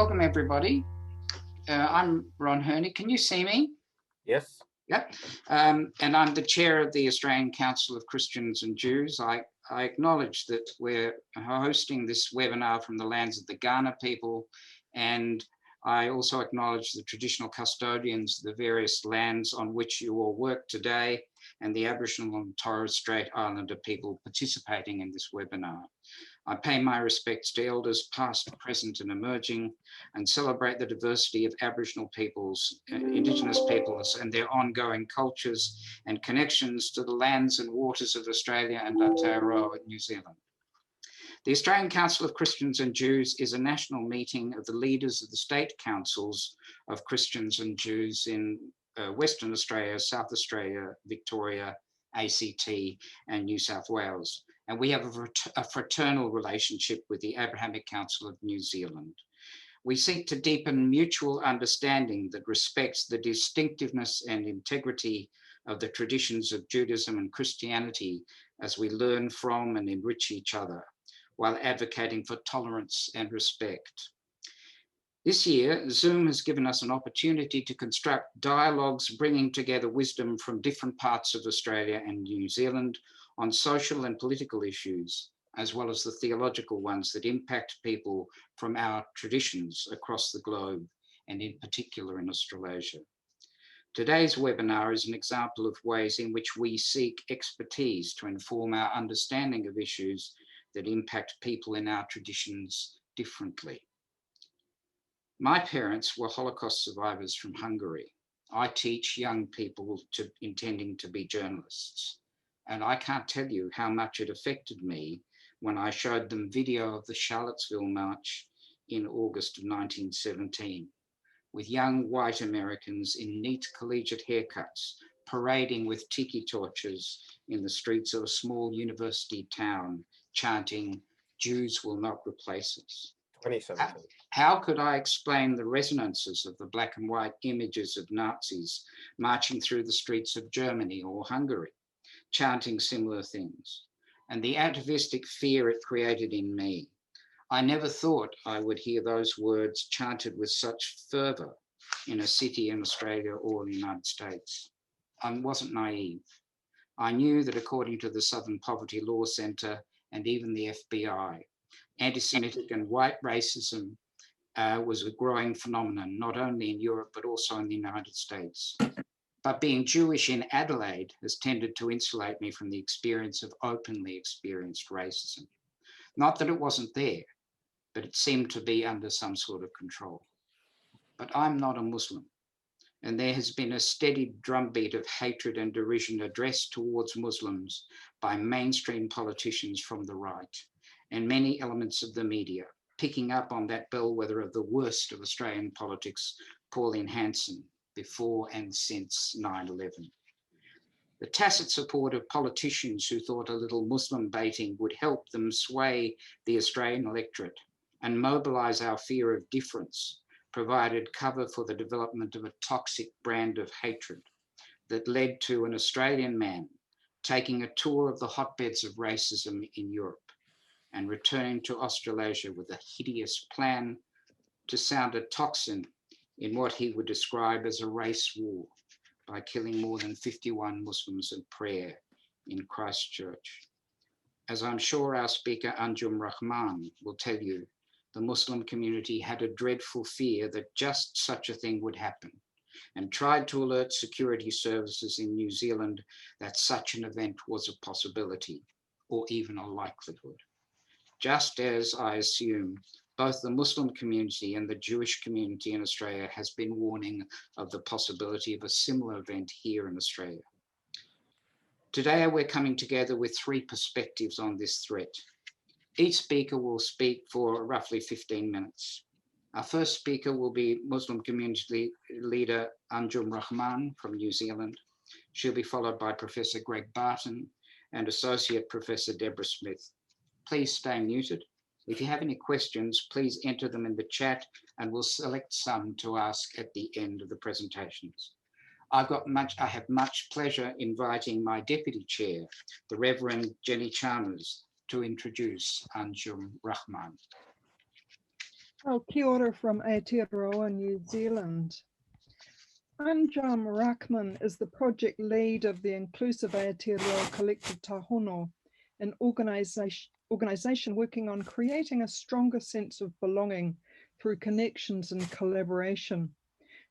welcome everybody. I'm Ron Herney. Can you see me? Yes. Yep. And I'm the chair of the Australian Council of Christians and Jews. I acknowledge that we're hosting this webinar from the lands of the Kaurna people, and I also acknowledge the traditional custodians of the various lands on which you all work today, and the Aboriginal and Torres Strait Islander people participating in this webinar. I pay my respects to elders past, present and emerging, and celebrate the diversity of Aboriginal peoples, Indigenous peoples and their ongoing cultures and connections to the lands and waters of Australia and Aotearoa, New Zealand. The Australian Council of Christians and Jews is a national meeting of the leaders of the state councils of Christians and Jews in Western Australia, South Australia, Victoria, ACT and New South Wales. And we have a fraternal relationship with the Abrahamic Council of New Zealand. We seek to deepen mutual understanding that respects the distinctiveness and integrity of the traditions of Judaism and Christianity as we learn from and enrich each other, while advocating for tolerance and respect. This year, Zoom has given us an opportunity to construct dialogues bringing together wisdom from different parts of Australia and New Zealand on social and political issues, as well as the theological ones that impact people from our traditions across the globe, and in particular in Australasia. Today's webinar is an example of ways in which we seek expertise to inform our understanding of issues that impact people in our traditions differently. My parents were Holocaust survivors from Hungary. I teach young people intending to be journalists. And I can't tell you how much it affected me when I showed them video of the Charlottesville March in August of 1917, with young white Americans in neat collegiate haircuts parading with tiki torches in the streets of a small university town, chanting, "Jews will not replace us." 2017. How could I explain the resonances of the black and white images of Nazis marching through the streets of Germany or Hungary, chanting similar things, and the atavistic fear it created in me? I never thought I would hear those words chanted with such fervor in a city in Australia or the United States. I wasn't naive. I knew that according to the Southern Poverty Law Centre and even the FBI, anti-Semitic and white racism was a growing phenomenon, not only in Europe, but also in the United States. But being Jewish in Adelaide has tended to insulate me from the experience of openly experienced racism. Not that it wasn't there, but it seemed to be under some sort of control. But I'm not a Muslim, and there has been a steady drumbeat of hatred and derision addressed towards Muslims by mainstream politicians from the right, and many elements of the media, picking up on that bellwether of the worst of Australian politics, Pauline Hanson, before and since 9/11. The tacit support of politicians who thought a little Muslim baiting would help them sway the Australian electorate and mobilise our fear of difference provided cover for the development of a toxic brand of hatred that led to an Australian man taking a tour of the hotbeds of racism in Europe and returning to Australasia with a hideous plan to sound a tocsin in what he would describe as a race war by killing more than 51 Muslims at prayer in Christchurch. As I'm sure our speaker Anjum Rahman will tell you, the Muslim community had a dreadful fear that just such a thing would happen and tried to alert security services in New Zealand that such an event was a possibility or even a likelihood. Just as I assume both the Muslim community and the Jewish community in Australia has been warning of the possibility of a similar event here in Australia. Today, we're coming together with three perspectives on this threat. Each speaker will speak for roughly 15 minutes. Our first speaker will be Muslim community leader Anjum Rahman from New Zealand. She'll be followed by Professor Greg Barton and Associate Professor Debra Smith. Please stay muted. If you have any questions, please enter them in the chat and we'll select some to ask at the end of the presentations. I have much pleasure inviting my Deputy Chair, the Reverend Jenny Chalmers, to introduce Anjum Rahman. Oh, kia ora from Aotearoa, New Zealand. Anjum Rahman is the project lead of the inclusive Aotearoa Collective Tāhono, an organisation working on creating a stronger sense of belonging through connections and collaboration.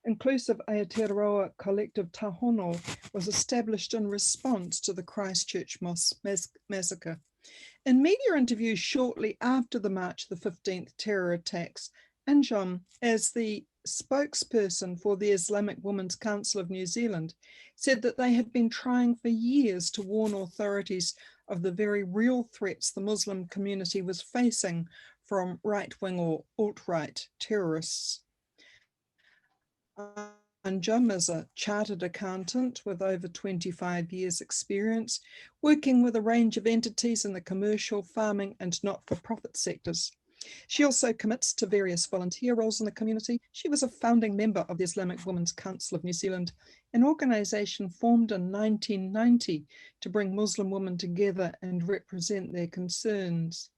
Inclusive Aotearoa Collective Tāhono was established in response to the Christchurch massacre. In media interviews shortly after the March the 15th terror attacks, Anjum, as the spokesperson for the Islamic Women's Council of New Zealand, said that they had been trying for years to warn authorities of the very real threats the Muslim community was facing from right-wing or alt-right terrorists. Anjum is a chartered accountant with over 25 years experience, working with a range of entities in the commercial, farming and not-for-profit sectors. She also commits to various volunteer roles in the community. She was a founding member of the Islamic Women's Council of New Zealand, an organisation formed in 1990 to bring Muslim women together and represent their concerns.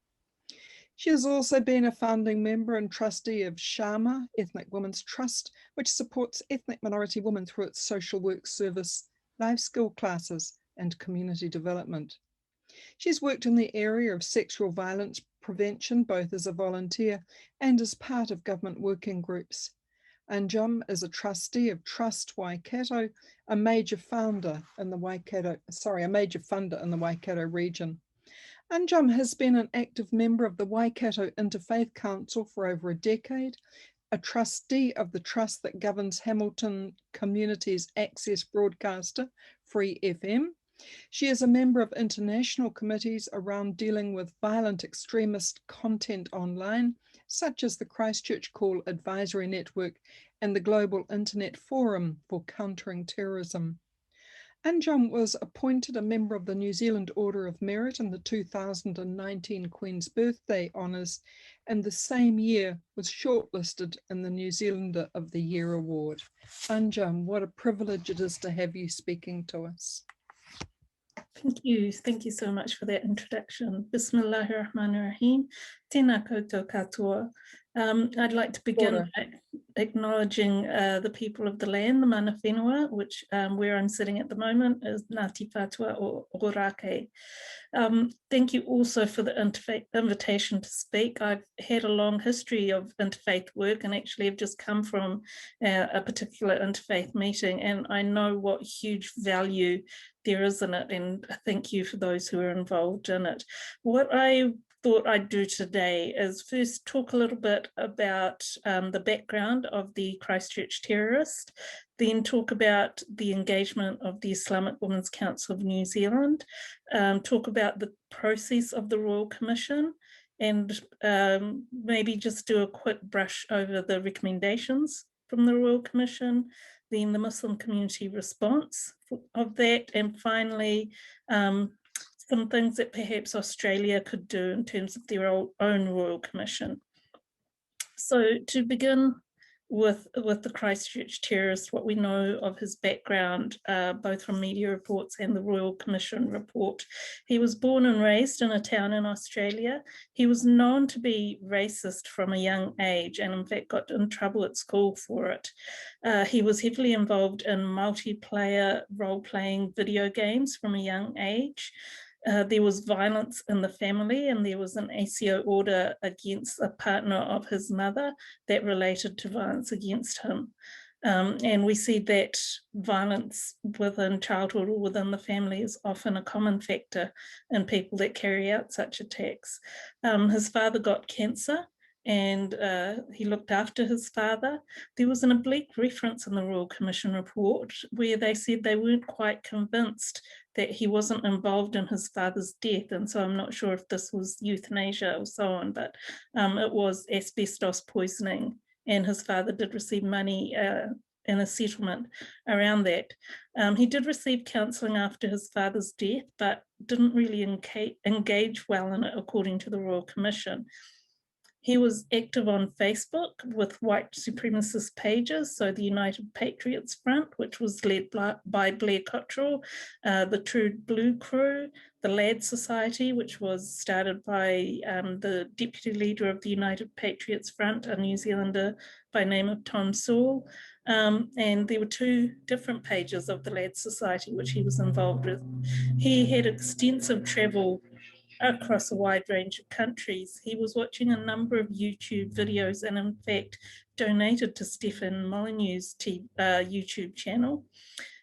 She has also been a founding member and trustee of Shama Ethnic Women's Trust, which supports ethnic minority women through its social work service, life skill classes, and community development. She's worked in the area of sexual violence prevention, both as a volunteer and as part of government working groups. Anjum is a trustee of Trust Waikato, a major funder in the Waikato region. Anjum has been an active member of the Waikato Interfaith Council for over a decade, a trustee of the trust that governs Hamilton Community's access broadcaster, Free FM. She is a member of international committees around dealing with violent extremist content online, such as the Christchurch Call Advisory Network and the Global Internet Forum for Countering Terrorism. Anjum was appointed a member of the New Zealand Order of Merit in the 2019 Queen's Birthday Honours, and the same year was shortlisted in the New Zealander of the Year Award. Anjum, what a privilege it is to have you speaking to us. Thank you so much for that introduction. Bismillahirrahmanirrahim. Tēnā koutou katoa. I'd like to begin by acknowledging the people of the land, the mana whenua, which where I'm sitting at the moment is Ngāti Whātua o Ōrākei. Thank you also for the invitation to speak. I've had a long history of interfaith work and actually have just come from a particular interfaith meeting, and I know what huge value there is in it, and thank you for those who are involved in it. What I thought I'd do today is first talk a little bit about the background of the Christchurch Terrorist, then talk about the engagement of the Islamic Women's Council of New Zealand, talk about the process of the Royal Commission, and maybe just do a quick brush over the recommendations from the Royal Commission, then the Muslim community response of that, and finally some things that perhaps Australia could do in terms of their own Royal Commission. So to begin with the Christchurch Terrorist, what we know of his background, both from media reports and the Royal Commission report. He was born and raised in a town in Australia. He was known to be racist from a young age and in fact got in trouble at school for it. He was heavily involved in multiplayer role-playing video games from a young age. There was violence in the family, and there was an ACO order against a partner of his mother that related to violence against him. And we see that violence within childhood or within the family is often a common factor in people that carry out such attacks. His father got cancer, and he looked after his father. There was an oblique reference in the Royal Commission report where they said they weren't quite convinced that he wasn't involved in his father's death, and so I'm not sure if this was euthanasia or so on, but it was asbestos poisoning, and his father did receive money in a settlement around that. He did receive counselling after his father's death, but didn't really engage well in it, according to the Royal Commission. He was active on Facebook with white supremacist pages, so the United Patriots Front, which was led by Blair Cottrell, the True Blue Crew, the Lad Society, which was started by the deputy leader of the United Patriots Front, a New Zealander by name of Tom Sewell. And there were two different pages of the Lad Society, which he was involved with. He had extensive travel across a wide range of countries. He was watching a number of YouTube videos and in fact donated to Stephen Molyneux's YouTube channel.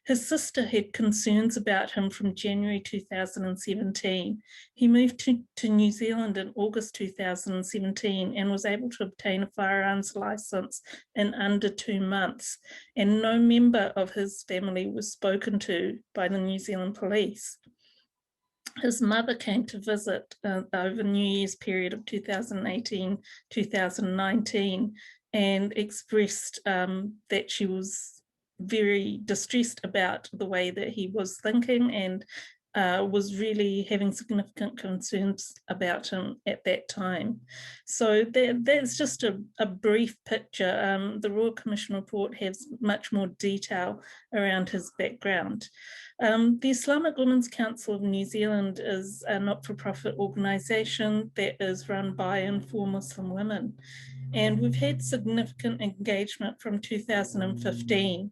His sister had concerns about him from January 2017. He moved to New Zealand in August 2017 and was able to obtain a firearms license in under 2 months, and no member of his family was spoken to by the New Zealand police. His mother came to visit over New Year's period of 2018-2019 and expressed that she was very distressed about the way that he was thinking and was really having significant concerns about him at that time. So that's just a brief picture. The Royal Commission report has much more detail around his background. The Islamic Women's Council of New Zealand is a not-for-profit organisation that is run by and for Muslim women. And we've had significant engagement from 2015.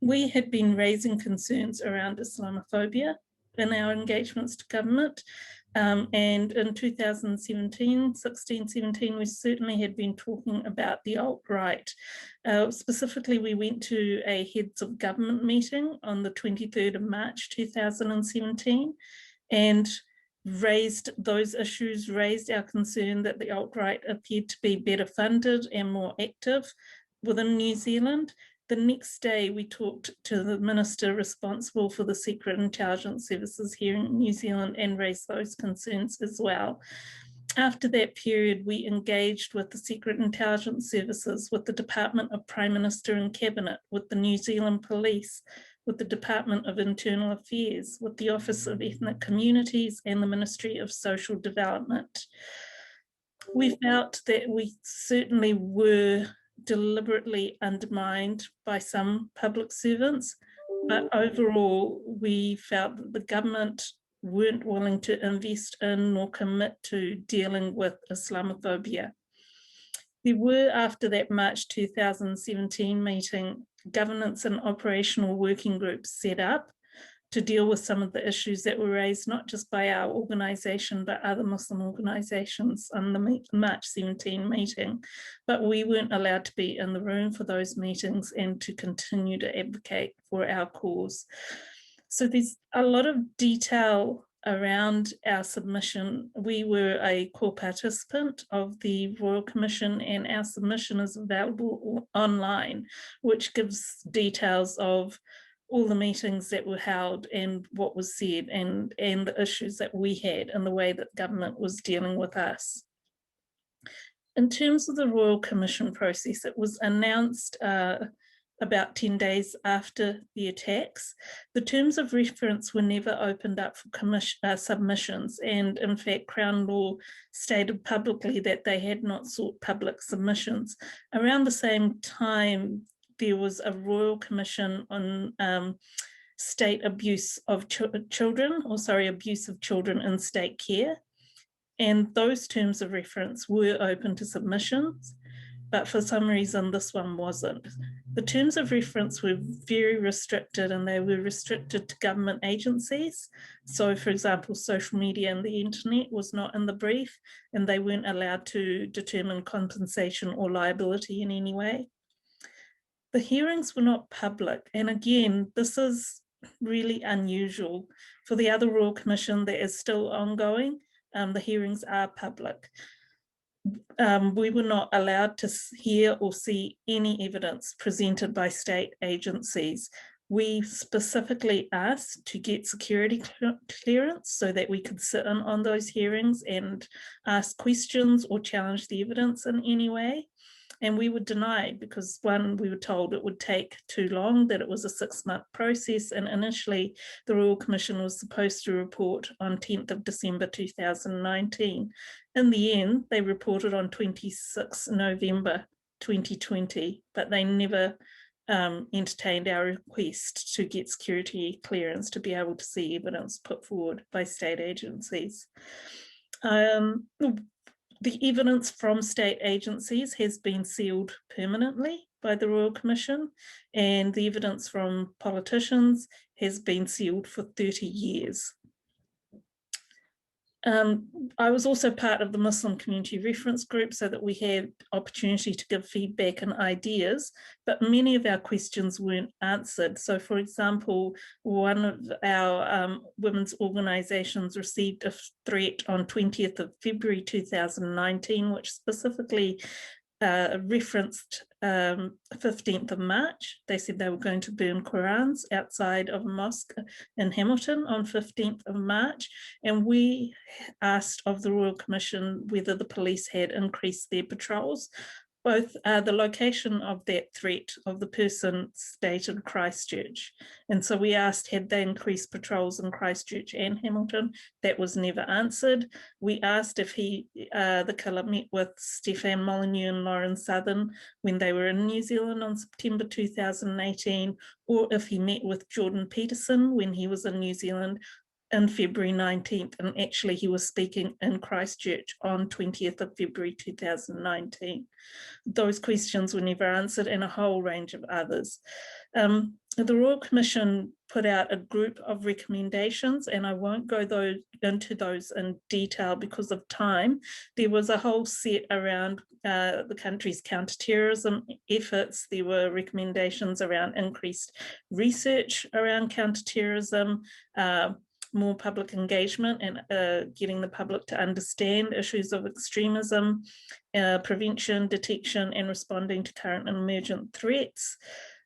We had been raising concerns around Islamophobia in our engagements to government. And in 2016-17, we certainly had been talking about the alt-right. Specifically, we went to a heads of government meeting on the 23rd of March 2017 and raised those issues, raised our concern that the alt-right appeared to be better funded and more active within New Zealand. The next day, we talked to the minister responsible for the secret intelligence services here in New Zealand and raised those concerns as well. After that period, we engaged with the secret intelligence services, with the Department of Prime Minister and Cabinet, with the New Zealand Police, with the Department of Internal Affairs, with the Office of Ethnic Communities and the Ministry of Social Development. We felt that we certainly were deliberately undermined by some public servants, but overall we felt that the government weren't willing to invest in nor commit to dealing with Islamophobia. There were, after that March 2017 meeting, governance and operational working groups set up to deal with some of the issues that were raised, not just by our organisation, but other Muslim organisations on the March 17 meeting. But we weren't allowed to be in the room for those meetings and to continue to advocate for our cause. So there's a lot of detail around our submission. We were a core participant of the Royal Commission, and our submission is available online, which gives details of all the meetings that were held and what was said and the issues that we had and the way that government was dealing with us. In terms of the Royal Commission process, it was announced about 10 days after the attacks. The terms of reference were never opened up for submissions, and in fact Crown Law stated publicly that they had not sought public submissions. Around the same time, there was a Royal Commission on state abuse of children, abuse of children in state care. And those terms of reference were open to submissions, but for some reason this one wasn't. The terms of reference were very restricted, and they were restricted to government agencies. So for example, social media and the internet was not in the brief, and they weren't allowed to determine compensation or liability in any way. The hearings were not public, and again, this is really unusual. For the other Royal Commission that is still ongoing, the hearings are public. We were not allowed to hear or see any evidence presented by state agencies. We specifically asked to get security clearance so that we could sit in on those hearings and ask questions or challenge the evidence in any way. And we were denied because, one, we were told it would take too long, that it was a 6-month process. And initially, the Royal Commission was supposed to report on 10th of December 2019. In the end, they reported on 26 November 2020, but they never entertained our request to get security clearance to be able to see evidence put forward by state agencies. The evidence from state agencies has been sealed permanently by the Royal Commission, and the evidence from politicians has been sealed for 30 years. I was also part of the Muslim Community Reference Group so that we had opportunity to give feedback and ideas, but many of our questions weren't answered. So, for example, one of our women's organisations received a threat on 20th of February 2019, which specifically referenced 15th of March. They said they were going to burn Qurans outside of a mosque in Hamilton on 15th of March. And we asked of the Royal Commission whether the police had increased their patrols. Both the location of that threat of the person stated Christchurch. And so we asked, had they increased patrols in Christchurch and Hamilton? That was never answered. We asked if the killer met with Stefan Molyneux and Lauren Southern when they were in New Zealand on September 2018, or if he met with Jordan Peterson when he was in New Zealand in February 19th, and actually he was speaking in Christchurch on 20th of February 2019. Those questions were never answered, and a whole range of others. The Royal Commission put out a group of recommendations, and I won't go into those in detail because of time. There was a whole set around the country's counterterrorism efforts. There were recommendations around increased research around counterterrorism, more public engagement and getting the public to understand issues of extremism, prevention, detection, and responding to current and emergent threats.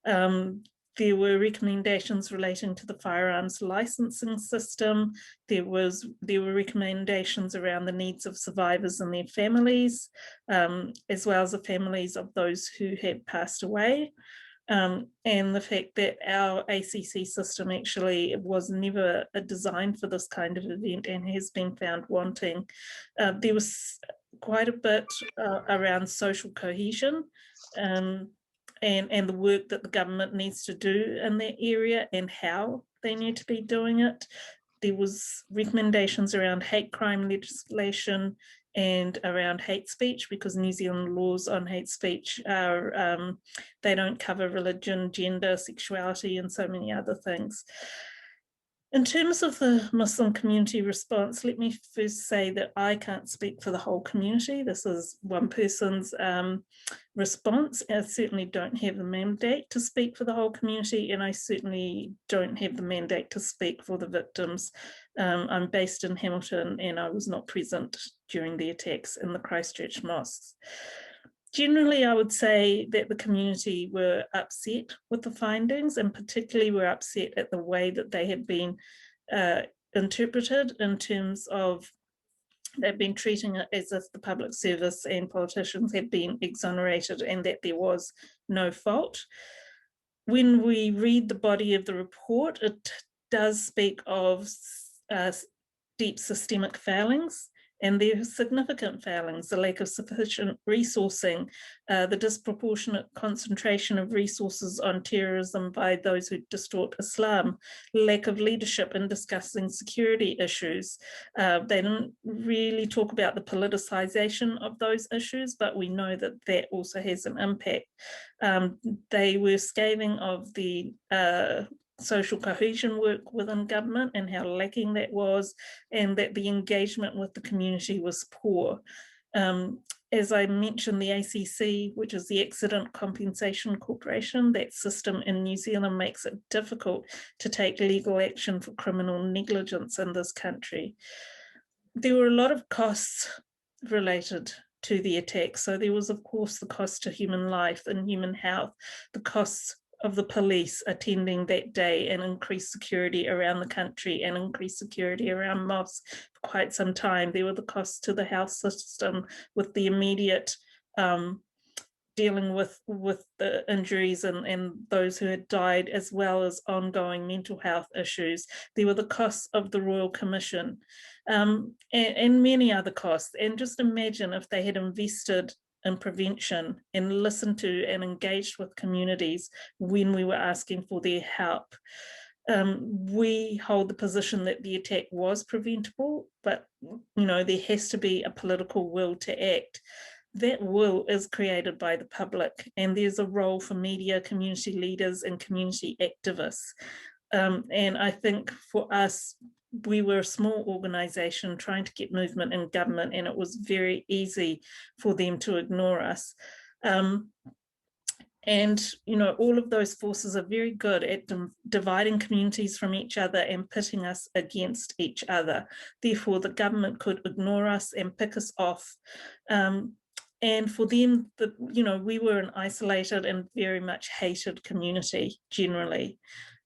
There were recommendations relating to the firearms licensing system. There were recommendations around the needs of survivors and their families, as well as the families of those who had passed away. And the fact that our ACC system actually was never designed for this kind of event and has been found wanting. There was quite a bit around social cohesion and the work that the government needs to do in that area and how they need to be doing it. There was recommendations around hate crime legislation and around hate speech, because New Zealand laws on hate speech are, they don't cover religion, gender, sexuality, and so many other things. In terms of the Muslim community response, let me first say that I can't speak for the whole community. This is one person's response. I certainly don't have the mandate to speak for the whole community, and I certainly don't have the mandate to speak for the victims. I'm based in Hamilton, and I was not present during the attacks in the Christchurch mosques. Generally, I would say that the community were upset with the findings, and particularly were upset at the way that they had been interpreted, in terms of they've been treating it as if the public service and politicians had been exonerated and that there was no fault. When we read the body of the report, it does speak of deep systemic failings, and there are significant failings: the lack of sufficient resourcing, the disproportionate concentration of resources on terrorism by those who distort Islam, lack of leadership in discussing security issues. They don't really talk about the politicization of those issues, but we know that that also has an impact. They were scathing of the social cohesion work within government and how lacking that was, and that the engagement with the community was poor. As I mentioned, the ACC, which is the Accident Compensation Corporation, that system in New Zealand makes it difficult to take legal action for criminal negligence in this country. There were a lot of costs related to the attack. So there was, of course, the cost to human life and human health, the costs of the police attending that day and increased security around the country and increased security around mosques for quite some time. There were the costs to the health system with the immediate dealing with the injuries and those who had died, as well as ongoing mental health issues. There were the costs of the Royal Commission, and many other costs. And just imagine if they had invested in prevention and listened to and engaged with communities when we were asking for their help. We hold the position that the attack was preventable, but there has to be a political will to act. That will is created by the public, and there's a role for media, community leaders, and community activists. And I think for us, we were a small organisation trying to get movement in government, and it was very easy for them to ignore us. And all of those forces are very good at dividing communities from each other and pitting us against each other. Therefore, the government could ignore us and pick us off. And for them, we were an isolated and very much hated community generally,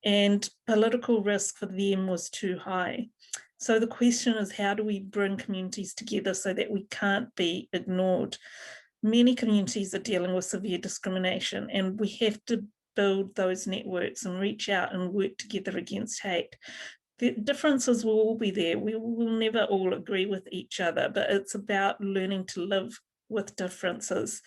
and political risk for them was too high. So the question is, how do we bring communities together so that we can't be ignored? Many communities are dealing with severe discrimination, and we have to build those networks and reach out and work together against hate. The differences will all be there. We will never all agree with each other, but it's about learning to live with differences.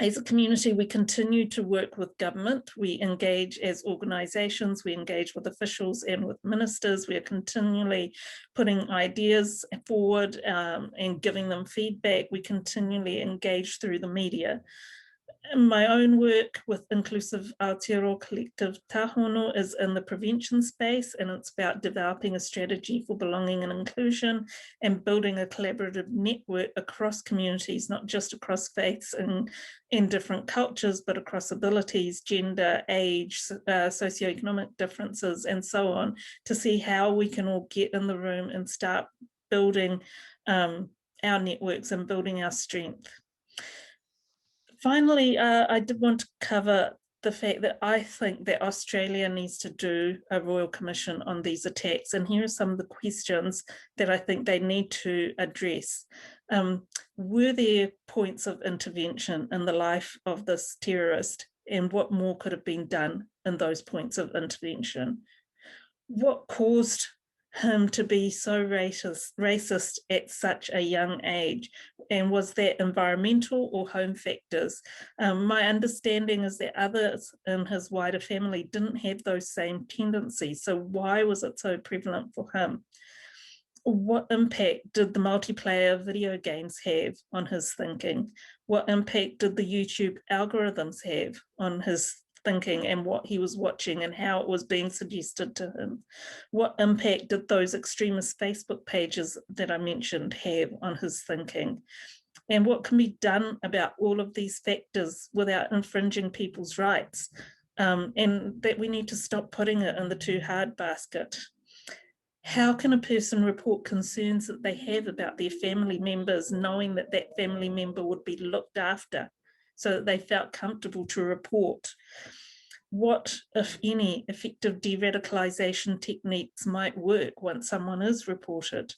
As a community, we continue to work with government. We engage as organisations, we engage with officials and with ministers. We are continually putting ideas forward and giving them feedback. We continually engage through the media. My own work with inclusive Aotearoa Collective Tāhono is in the prevention space, and it's about developing a strategy for belonging and inclusion and building a collaborative network across communities, not just across faiths and in different cultures, but across abilities, gender, age, socioeconomic differences, and so on, to see how we can all get in the room and start building our networks and building our strength. Finally, I did want to cover the fact that I think that Australia needs to do a Royal Commission on these attacks. And here are some of the questions that I think they need to address. Were there points of intervention in the life of this terrorist, and what more could have been done in those points of intervention? What caused him to be so racist at such a young age, and was that environmental or home factors? My understanding is that others in his wider family didn't have those same tendencies, so why was it so prevalent for him? What impact did the multiplayer video games have on his thinking? What impact did the YouTube algorithms have on his thinking and what he was watching and how it was being suggested to him? What impact did those extremist Facebook pages that I mentioned have on his thinking? And what can be done about all of these factors without infringing people's rights? And that we need to stop putting it in the too hard basket. How can a person report concerns that they have about their family members, knowing that that family member would be looked after, so that they felt comfortable to report? What, if any, effective de-radicalization techniques might work once someone is reported?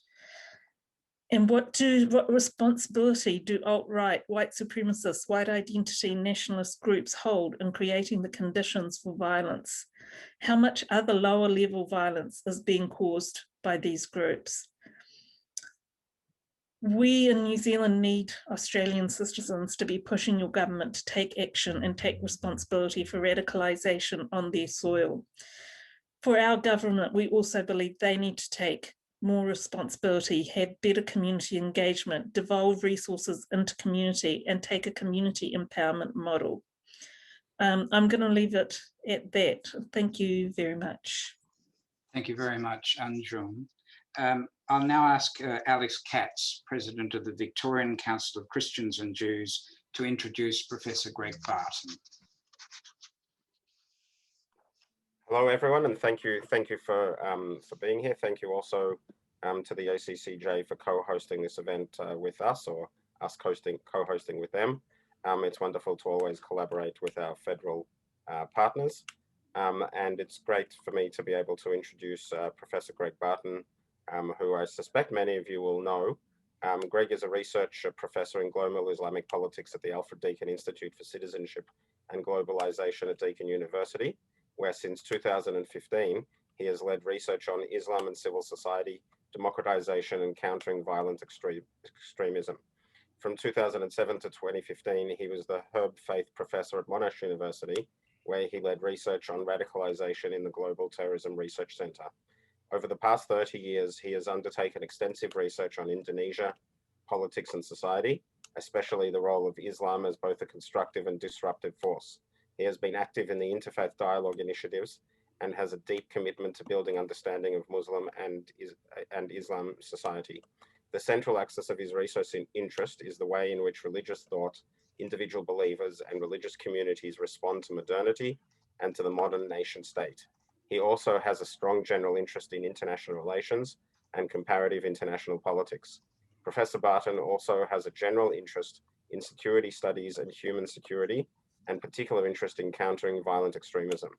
And what responsibility do alt-right, white supremacists, white identity nationalist groups hold in creating the conditions for violence? How much other lower level violence is being caused by these groups? We in New Zealand need Australian citizens to be pushing your government to take action and take responsibility for radicalisation on their soil. For our government, we also believe they need to take more responsibility, have better community engagement, devolve resources into community, and take a community empowerment model. I'm going to leave it at that. Thank you very much. Thank you very much, Anjum. I'll now ask Alex Katz, President of the Victorian Council of Christians and Jews, to introduce Professor Greg Barton. Hello, everyone, and thank you for being here. Thank you also to the ACCJ for co-hosting this event with us, or us co-hosting with them. It's wonderful to always collaborate with our federal partners, and it's great for me to be able to introduce Professor Greg Barton, who I suspect many of you will know. Greg is a research professor in Global Islamic Politics at the Alfred Deakin Institute for Citizenship and Globalization at Deakin University, where since 2015, he has led research on Islam and civil society, democratization, and countering violent extremism. From 2007 to 2015, he was the Herb Faith Professor at Monash University, where he led research on radicalization in the Global Terrorism Research Center. Over the past 30 years, he has undertaken extensive research on Indonesia, politics and society, especially the role of Islam as both a constructive and disruptive force. He has been active in the interfaith dialogue initiatives and has a deep commitment to building understanding of Muslim and Islam society. The central axis of his research interest is the way in which religious thought, individual believers, and religious communities respond to modernity and to the modern nation state. He also has a strong general interest in international relations and comparative international politics. Professor Barton also has a general interest in security studies and human security, and particular interest in countering violent extremism.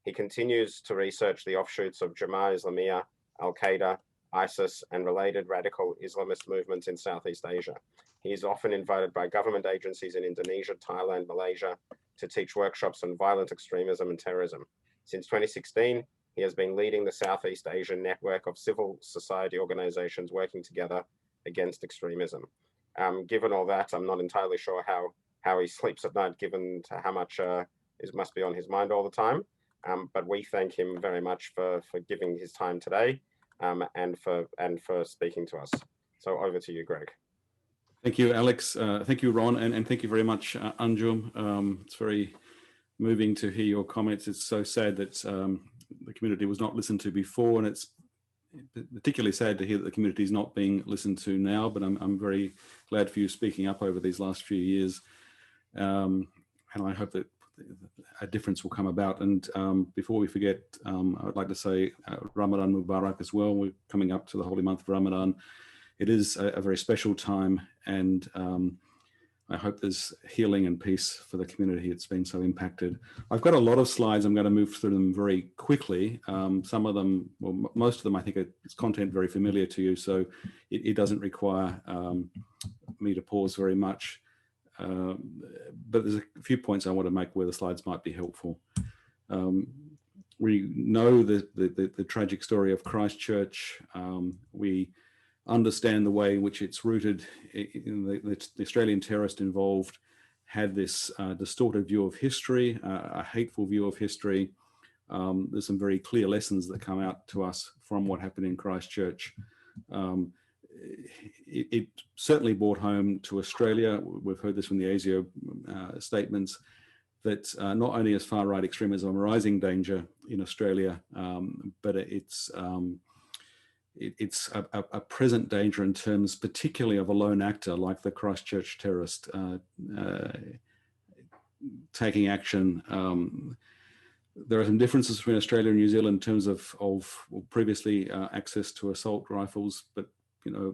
He continues to research the offshoots of Jamaat Islamiyah, Al-Qaeda, ISIS, and related radical Islamist movements in Southeast Asia. He is often invited by government agencies in Indonesia, Thailand, Malaysia to teach workshops on violent extremism and terrorism. Since 2016, he has been leading the Southeast Asian network of civil society organizations working together against extremism. Given all that, I'm not entirely sure how he sleeps at night, given how much must be on his mind all the time. But we thank him very much for giving his time today and for speaking to us. So over to you, Greg. Thank you, Alex. Thank you, Ron, and thank you very much, Anjum. It's very moving to hear your comments. It's so sad that the community was not listened to before, and it's particularly sad to hear that the community is not being listened to now, but I'm very glad for you speaking up over these last few years. And I hope that a difference will come about. And before we forget, I would like to say Ramadan Mubarak as well. We're coming up to the holy month of Ramadan. It is a very special time, and I hope there's healing and peace for the community that's been so impacted. I've got a lot of slides. I'm going to move through them very quickly. Some of them, well, most of them, I think it's content very familiar to you, so it doesn't require me to pause very much. But there's a few points I want to make where the slides might be helpful. We know the tragic story of Christchurch. We understand the way in which it's rooted in the Australian terrorist involved had this distorted view of history, a hateful view of history. There's some very clear lessons that come out to us from what happened in Christchurch. It certainly brought home to Australia. We've heard this from the ASIO statements, that not only is far-right extremism a rising danger in Australia, but it's a present danger in terms particularly of a lone actor like the Christchurch terrorist taking action. There are some differences between Australia and New Zealand in terms of previously access to assault rifles, but you know,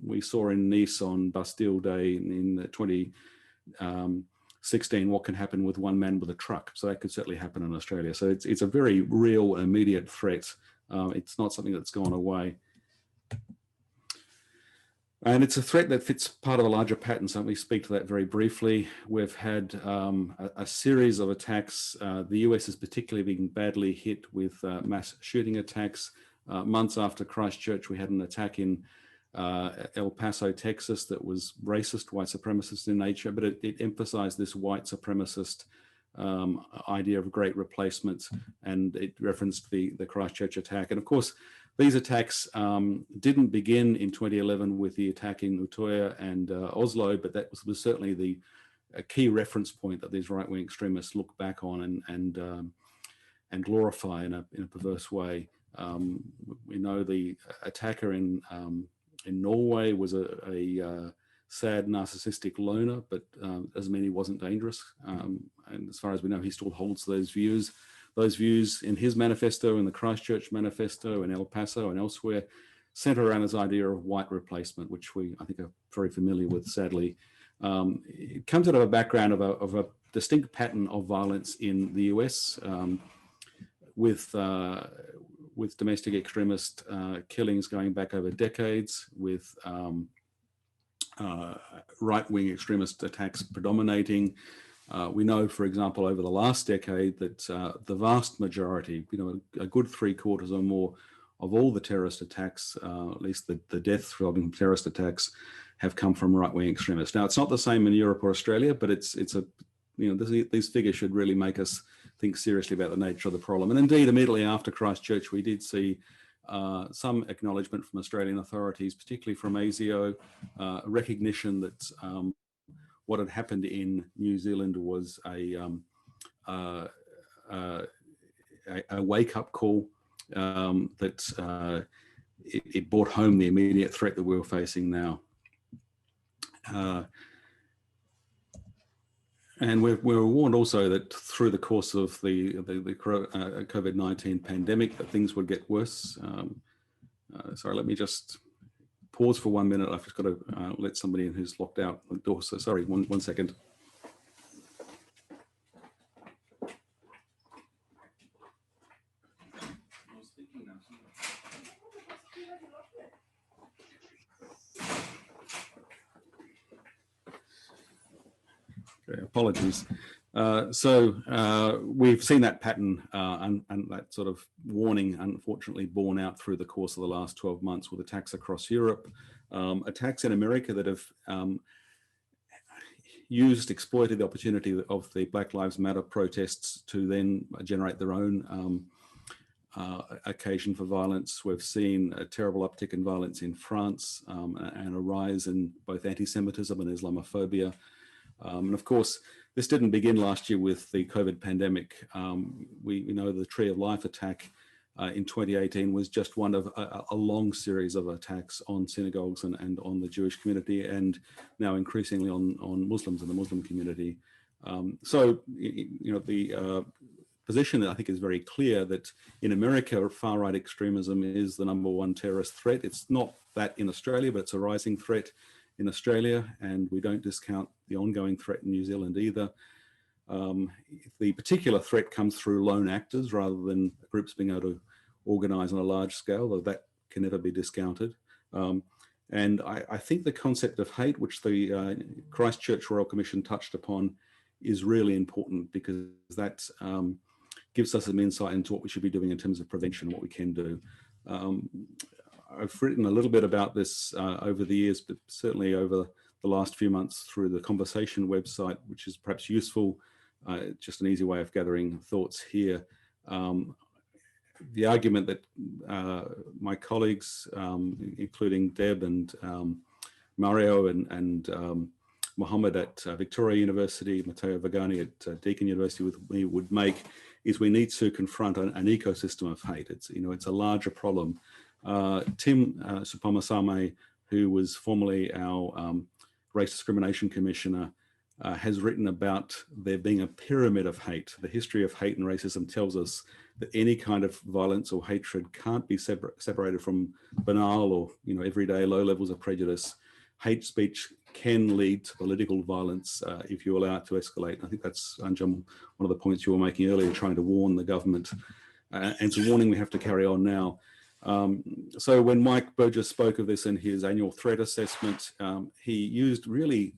we saw in Nice on Bastille Day in 2016 what can happen with one man with a truck. So that could certainly happen in Australia. So it's a very real, immediate threat. It's not something that's gone away. And it's a threat that fits part of a larger pattern. So let me speak to that very briefly. We've had a series of attacks. The US is particularly being badly hit with mass shooting attacks. Months after Christchurch, we had an attack in El Paso, Texas, that was racist, white supremacist in nature, but it emphasized this white supremacist idea of great replacement, and it referenced the Christchurch attack. And of course, these attacks didn't begin in 2011 with the attack in Utoya and Oslo, but that was certainly a key reference point that these right-wing extremists look back on and glorify in a perverse way. We know the attacker in Norway was a sad narcissistic loner, but doesn't mean he wasn't dangerous. And as far as we know, he still holds those views. Those views in his manifesto, in the Christchurch manifesto, in El Paso and elsewhere, center around this idea of white replacement, which I think are very familiar with, sadly. It comes out of a background of a distinct pattern of violence in the US, with domestic extremist killings going back over decades, with right-wing extremist attacks predominating. We know, for example, over the last decade that the vast majority, a good 3/4 or more of all the terrorist attacks, at least the deaths from terrorist attacks, have come from right-wing extremists. Now, it's not the same in Europe or Australia, but these figures should really make us think seriously about the nature of the problem. And indeed, immediately after Christchurch, we did see some acknowledgement from Australian authorities, particularly from ASIO, recognition that what had happened in New Zealand was a wake-up call, that it brought home the immediate threat that we were facing now. And we were warned also that through the course of the COVID-19 pandemic, that things would get worse. Sorry, let me just pause for 1 minute. I've just got to let somebody in who's locked out the door. So sorry, one second. Okay, apologies. So we've seen that pattern and that sort of warning, unfortunately, borne out through the course of the last 12 months with attacks across Europe, attacks in America that have exploited the opportunity of the Black Lives Matter protests to then generate their own occasion for violence. We've seen a terrible uptick in violence in France and a rise in both anti-Semitism and Islamophobia. And of course, this didn't begin last year with the COVID pandemic. We know the Tree of Life attack in 2018 was just one of a long series of attacks on synagogues and on the Jewish community, and now increasingly on Muslims and the Muslim community. So, the position I think is very clear that in America, far-right extremism is the #1 terrorist threat. It's not that in Australia, but it's a rising threat in Australia, and we don't discount the ongoing threat in New Zealand either. The particular threat comes through lone actors rather than groups being able to organise on a large scale, though that can never be discounted. And I think the concept of hate, which the Christchurch Royal Commission touched upon, is really important, because that gives us some insight into what we should be doing in terms of prevention, what we can do. I've written a little bit about this over the years, but certainly over the last few months through the Conversation website, which is perhaps useful, just an easy way of gathering thoughts here. The argument that my colleagues, including Deb and Mario and Mohammed at Victorian University, Matteo Vagani at Deakin University with me would make is we need to confront an ecosystem of hate. It's a larger problem. Tim Supamasame, who was formerly our Race Discrimination Commissioner, has written about there being a pyramid of hate. The history of hate and racism tells us that any kind of violence or hatred can't be separated from banal or everyday low levels of prejudice. Hate speech can lead to political violence if you allow it to escalate. I think that's, Anjum, one of the points you were making earlier, trying to warn the government. And it's a warning we have to carry on now. So when Mike Burgess spoke of this in his annual threat assessment, he used really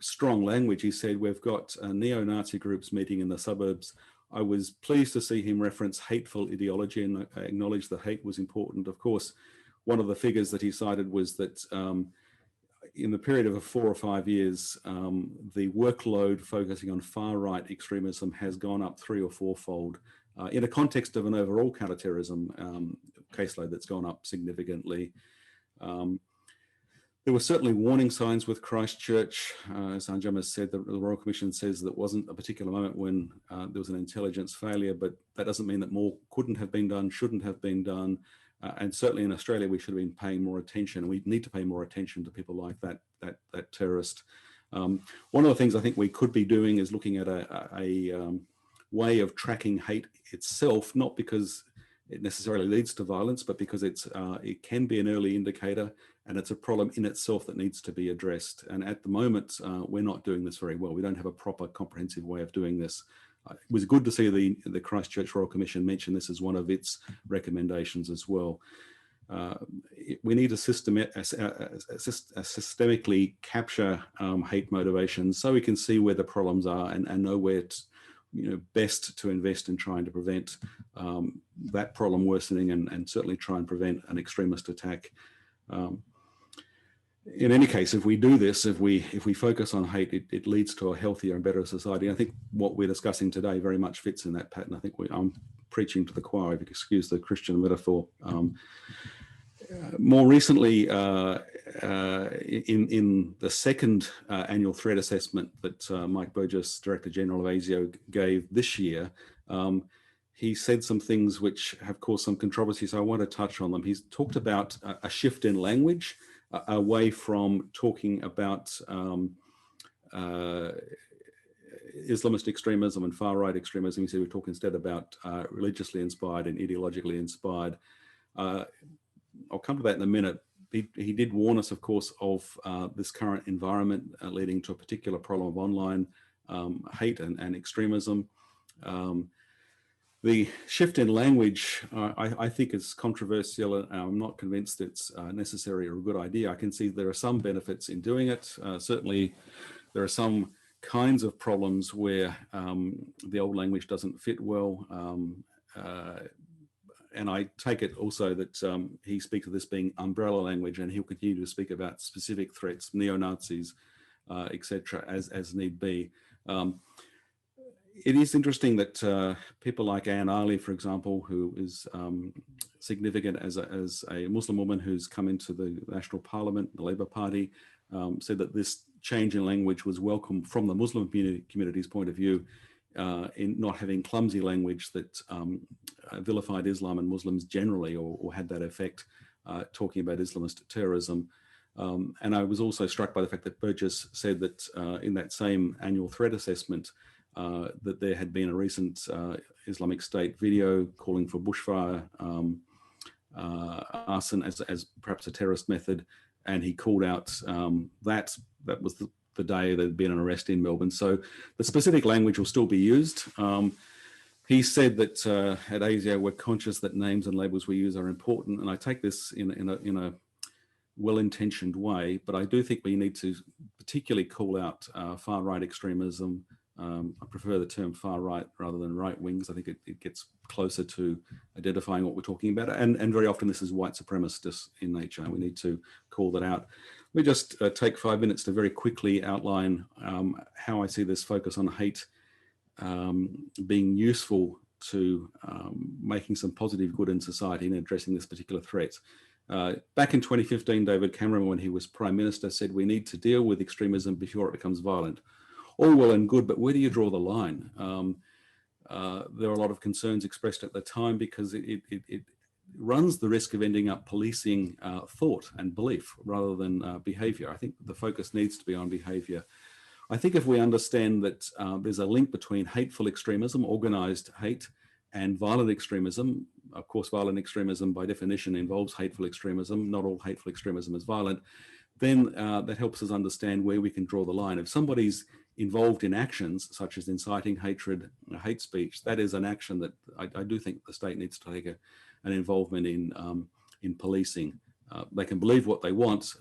strong language. He said, we've got neo-Nazi groups meeting in the suburbs. I was pleased to see him reference hateful ideology and acknowledge that hate was important. Of course, one of the figures that he cited was that in the period of 4 or 5 years, the workload focusing on far-right extremism has gone up 3 or 4-fold in a context of an overall counterterrorism caseload that's gone up significantly. There were certainly warning signs with Christchurch. As Anjum has said, the Royal Commission says that wasn't a particular moment when there was an intelligence failure, but that doesn't mean that more couldn't have been done, shouldn't have been done. And certainly in Australia, we should have been paying more attention. We need to pay more attention to people like that terrorist. One of the things I think we could be doing is looking at a way of tracking hate itself, not because it necessarily leads to violence, but because it can be an early indicator, and it's a problem in itself that needs to be addressed. And at the moment, we're not doing this very well. We don't have a proper comprehensive way of doing this. It was good to see the Christchurch Royal Commission mention this as one of its recommendations as well. we need to systemically capture hate motivations so we can see where the problems are and know where it's best to invest in trying to prevent that problem worsening and certainly try and prevent an extremist attack. In any case, if we do this, if we focus on hate, it leads to a healthier and better society. I think what we're discussing today very much fits in that pattern. I think I'm preaching to the choir, if you excuse the Christian metaphor. More recently, in the second annual threat assessment that Mike Burgess, Director General of ASIO, gave this year, he said some things which have caused some controversy, so I want to touch on them. He's talked about a shift in language, away from talking about Islamist extremism and far-right extremism. He said we're talking instead about religiously inspired and ideologically inspired. I'll come to that in a minute. He did warn us, of course, of this current environment leading to a particular problem of online hate and extremism. The shift in language, I think, is controversial, and I'm not convinced it's necessary or a good idea. I can see there are some benefits in doing it. Certainly, there are some kinds of problems where the old language doesn't fit well. And I take it also that he speaks of this being umbrella language, and he'll continue to speak about specific threats, neo-Nazis, etc., as need be. It is interesting that people like Anne Ali, for example, who is significant as a Muslim woman who's come into the National Parliament, the Labour Party, said that this change in language was welcome from the Muslim community's point of view, in not having clumsy language that vilified Islam and Muslims generally, or had that effect, talking about Islamist terrorism. And I was also struck by the fact that Burgess said that in that same annual threat assessment, that there had been a recent Islamic State video calling for bushfire arson as perhaps a terrorist method, and he called out that was the day there'd been an arrest in Melbourne. So the specific language will still be used. He said that at ASIO we're conscious that names and labels we use are important, and I take this in a well-intentioned way, but I do think we need to particularly call out far-right extremism. I prefer the term far right rather than right wings. I think it gets closer to identifying what we're talking about. And very often this is white supremacist in nature. We need to call that out. Let me just take 5 minutes to very quickly outline how I see this focus on hate being useful to making some positive good in society and addressing this particular threat. Back in 2015, David Cameron, when he was Prime Minister, said we need to deal with extremism before it becomes violent. All well and good, but where do you draw the line? There are a lot of concerns expressed at the time because it runs the risk of ending up policing thought and belief rather than behavior. I think the focus needs to be on behavior. I think if we understand that there's a link between hateful extremism, organized hate, and violent extremism, of course, violent extremism by definition involves hateful extremism. Not all hateful extremism is violent. Then that helps us understand where we can draw the line. If somebody's involved in actions such as inciting hatred, hate speech, that is an action that I do think the state needs to take an involvement in policing. They can believe what they want,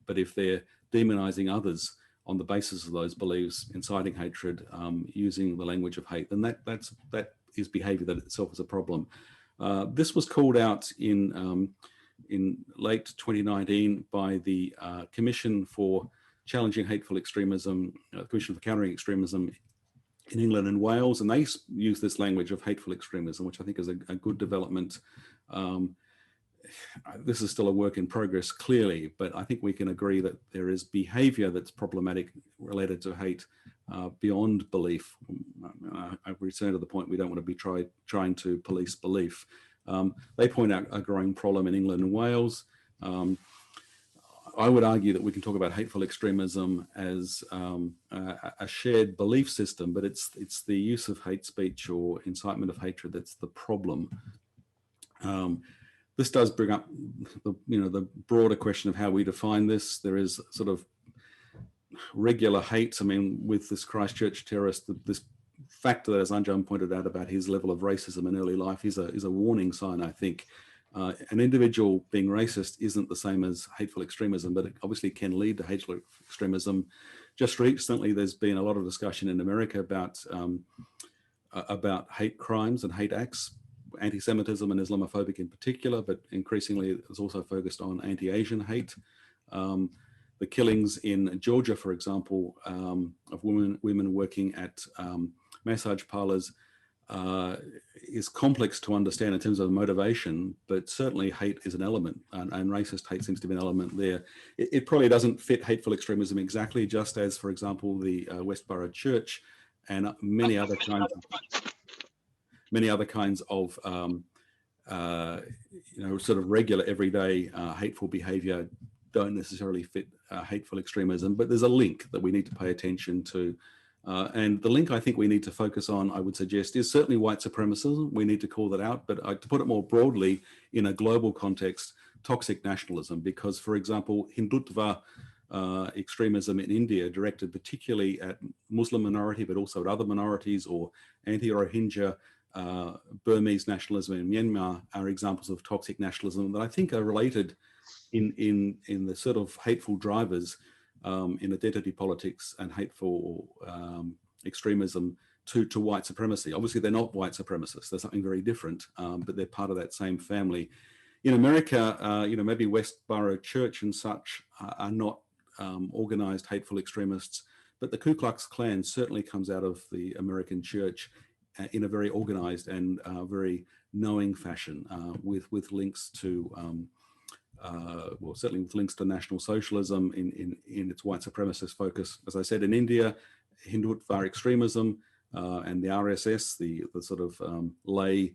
but if they're demonizing others on the basis of those beliefs, inciting hatred, using the language of hate, then that is behavior that itself is a problem. This was called out in late 2019 by the Commission for Challenging Hateful Extremism, the Commission for Countering Extremism in England and Wales, and they use this language of hateful extremism, which I think is a good development. This is still a work in progress, clearly, but I think we can agree that there is behavior that's problematic related to hate beyond belief. I return to the point we don't want to be trying to police belief. They point out a growing problem in England and Wales. I would argue that we can talk about hateful extremism as a shared belief system, but it's the use of hate speech or incitement of hatred that's the problem. This does bring up the broader question of how we define this. There is sort of regular hate. I mean, with this Christchurch terrorist, this factor that, as Anjum pointed out about his level of racism in early life, is a warning sign, I think. An individual being racist isn't the same as hateful extremism, but it obviously can lead to hateful extremism. Just recently, there's been a lot of discussion in America about hate crimes and hate acts, anti-Semitism and Islamophobic in particular, but increasingly it's also focused on anti-Asian hate. The killings in Georgia, for example, of women working at massage parlors is complex to understand in terms of motivation, but certainly hate is an element, and racist hate seems to be an element there. It probably doesn't fit hateful extremism exactly, just as, for example, the Westboro Church and many other kinds of sort of regular, everyday hateful behaviour don't necessarily fit hateful extremism, but there's a link that we need to pay attention to. And the link I think we need to focus on, I would suggest, is certainly white supremacism. We need to call that out, but to put it more broadly in a global context, toxic nationalism, because, for example, Hindutva extremism in India, directed particularly at Muslim minority, but also at other minorities, or anti-Rohingya Burmese nationalism in Myanmar, are examples of toxic nationalism that I think are related in the sort of hateful drivers in identity politics and hateful extremism to white supremacy. Obviously, they're not white supremacists. They're something very different, but they're part of that same family. In America, maybe Westboro Church and such are not organized hateful extremists, but the Ku Klux Klan certainly comes out of the American church in a very organized and very knowing fashion, with links to certainly with links to National Socialism in its white supremacist focus. As I said, in India, Hindutva extremism and the RSS, the sort of lay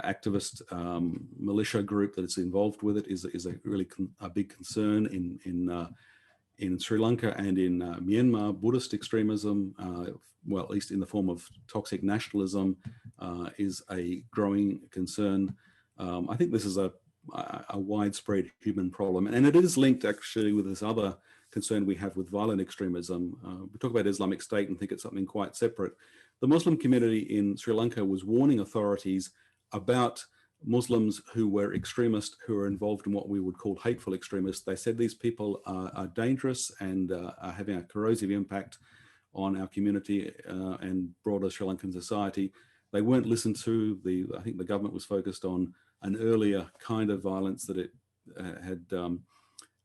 activist militia group that is involved with it, is a really a big concern in Sri Lanka and in Myanmar. Buddhist extremism, well, at least in the form of toxic nationalism, is a growing concern. I think this is a widespread human problem, and it is linked actually with this other concern we have with violent extremism. We talk about Islamic State and think it's something quite separate. The Muslim community in Sri Lanka was warning authorities about Muslims who were extremists, who are involved in what we would call hateful extremists. They said these people are dangerous and are having a corrosive impact on our community and broader Sri Lankan society. They weren't listened to. I think the government was focused on an earlier kind of violence that it had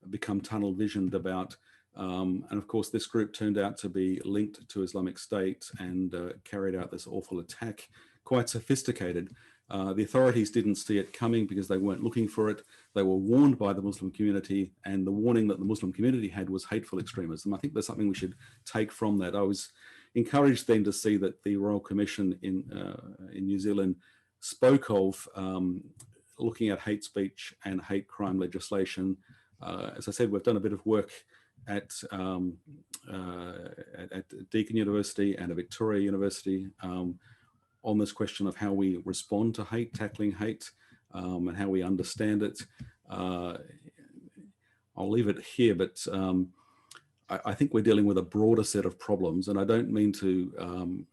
become tunnel visioned about. And of course, this group turned out to be linked to Islamic State and carried out this awful attack, quite sophisticated. The authorities didn't see it coming because they weren't looking for it. They were warned by the Muslim community, and the warning that the Muslim community had was hateful extremism. I think there's something we should take from that. I was encouraged then to see that the Royal Commission in New Zealand spoke of looking at hate speech and hate crime legislation. As I said, we've done a bit of work at Deakin University and at Victoria University on this question of how we respond to hate, tackling hate, and how we understand it. I'll leave it here, but I think we're dealing with a broader set of problems, and I don't mean to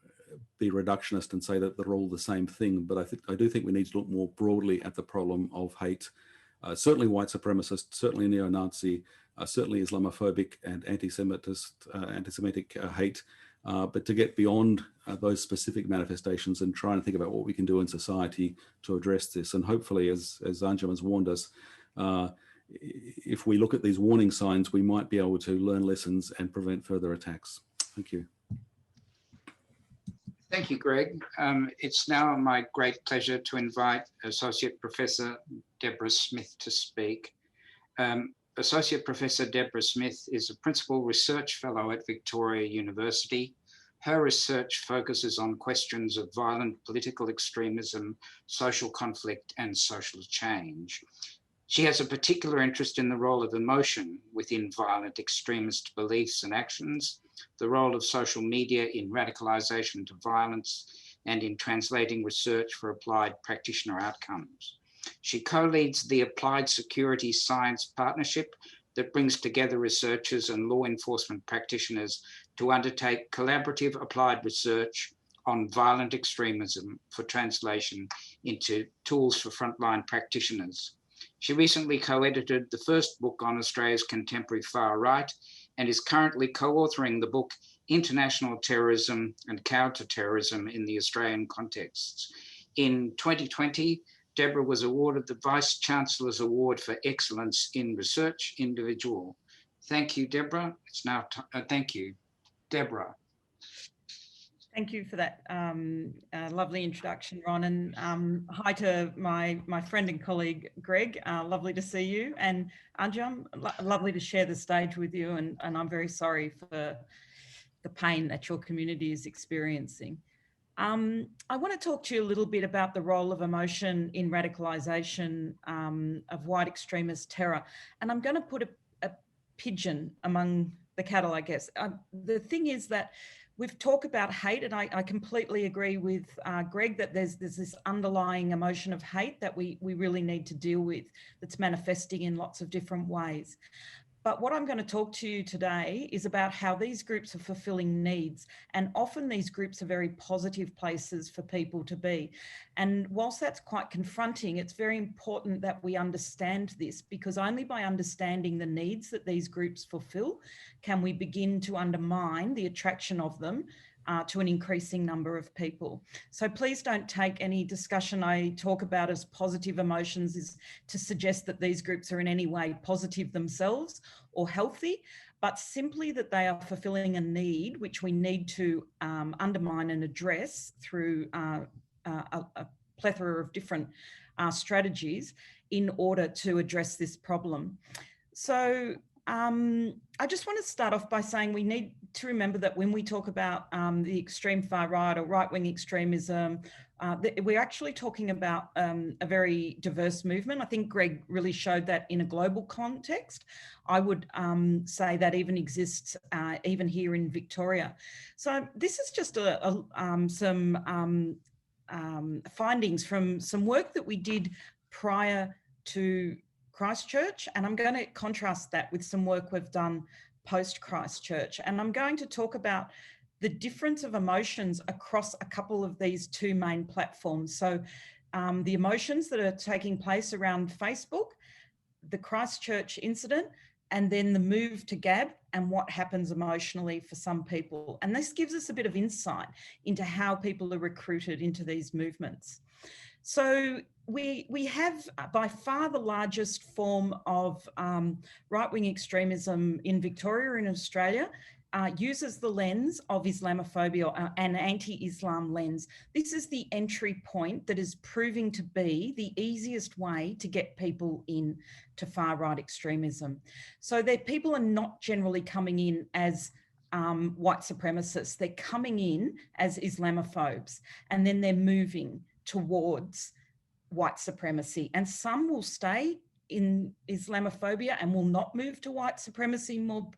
be reductionist and say that they're all the same thing, but I do think we need to look more broadly at the problem of hate. Certainly white supremacist, certainly neo-Nazi, certainly Islamophobic and anti-Semitic hate, but to get beyond those specific manifestations and try and think about what we can do in society to address this. And hopefully, as Anjum has warned us, if we look at these warning signs, we might be able to learn lessons and prevent further attacks. Thank you. Thank you, Greg. It's now my great pleasure to invite Associate Professor Debra Smith to speak. Associate Professor Debra Smith is a Principal Research Fellow at Victoria University. Her research focuses on questions of violent political extremism, social conflict, and social change. She has a particular interest in the role of emotion within violent extremist beliefs and actions, the role of social media in radicalization to violence, and in translating research for applied practitioner outcomes. She co-leads the Applied Security Science Partnership that brings together researchers and law enforcement practitioners to undertake collaborative applied research on violent extremism for translation into tools for frontline practitioners. She recently co-edited the first book on Australia's contemporary far right and is currently co-authoring the book International Terrorism and Counter-Terrorism in the Australian Contexts. In 2020, Deborah was awarded the Vice Chancellor's Award for Excellence in Research Individual. Thank you, Deborah. It's now thank you, Deborah. Thank you for that lovely introduction, Ron, and hi to my friend and colleague, Greg. Lovely to see you, and Anjum, lovely to share the stage with you, and I'm very sorry for the pain that your community is experiencing. I want to talk to you a little bit about the role of emotion in radicalisation of white extremist terror, and I'm going to put a pigeon among the cattle, I guess. The thing is that we've talked about hate, and I completely agree with Greg that there's this underlying emotion of hate that we really need to deal with, that's manifesting in lots of different ways. But what I'm going to talk to you today is about how these groups are fulfilling needs. And often these groups are very positive places for people to be. And whilst that's quite confronting, it's very important that we understand this, because only by understanding the needs that these groups fulfill can we begin to undermine the attraction of them to an increasing number of people. So please don't take any discussion I talk about as positive emotions is to suggest that these groups are in any way positive themselves or healthy, but simply that they are fulfilling a need which we need to undermine and address through a plethora of different strategies in order to address this problem. So I just want to start off by saying we need to remember that when we talk about the extreme far right or right-wing extremism, we're actually talking about a very diverse movement. I think Greg really showed that in a global context. I would say that even exists even here in Victoria. So this is just some findings from some work that we did prior to Christchurch, and I'm going to contrast that with some work we've done post-Christchurch, and I'm going to talk about the difference of emotions across a couple of these two main platforms. So the emotions that are taking place around Facebook, the Christchurch incident, and then the move to Gab and what happens emotionally for some people. And this gives us a bit of insight into how people are recruited into these movements. So we have by far the largest form of right-wing extremism in Victoria and Australia, uses the lens of Islamophobia, an anti-Islam lens. This is the entry point that is proving to be the easiest way to get people in to far-right extremism. So people are not generally coming in as white supremacists. They're coming in as Islamophobes, and then they're moving towards white supremacy, and some will stay in Islamophobia and will not move to white supremacy more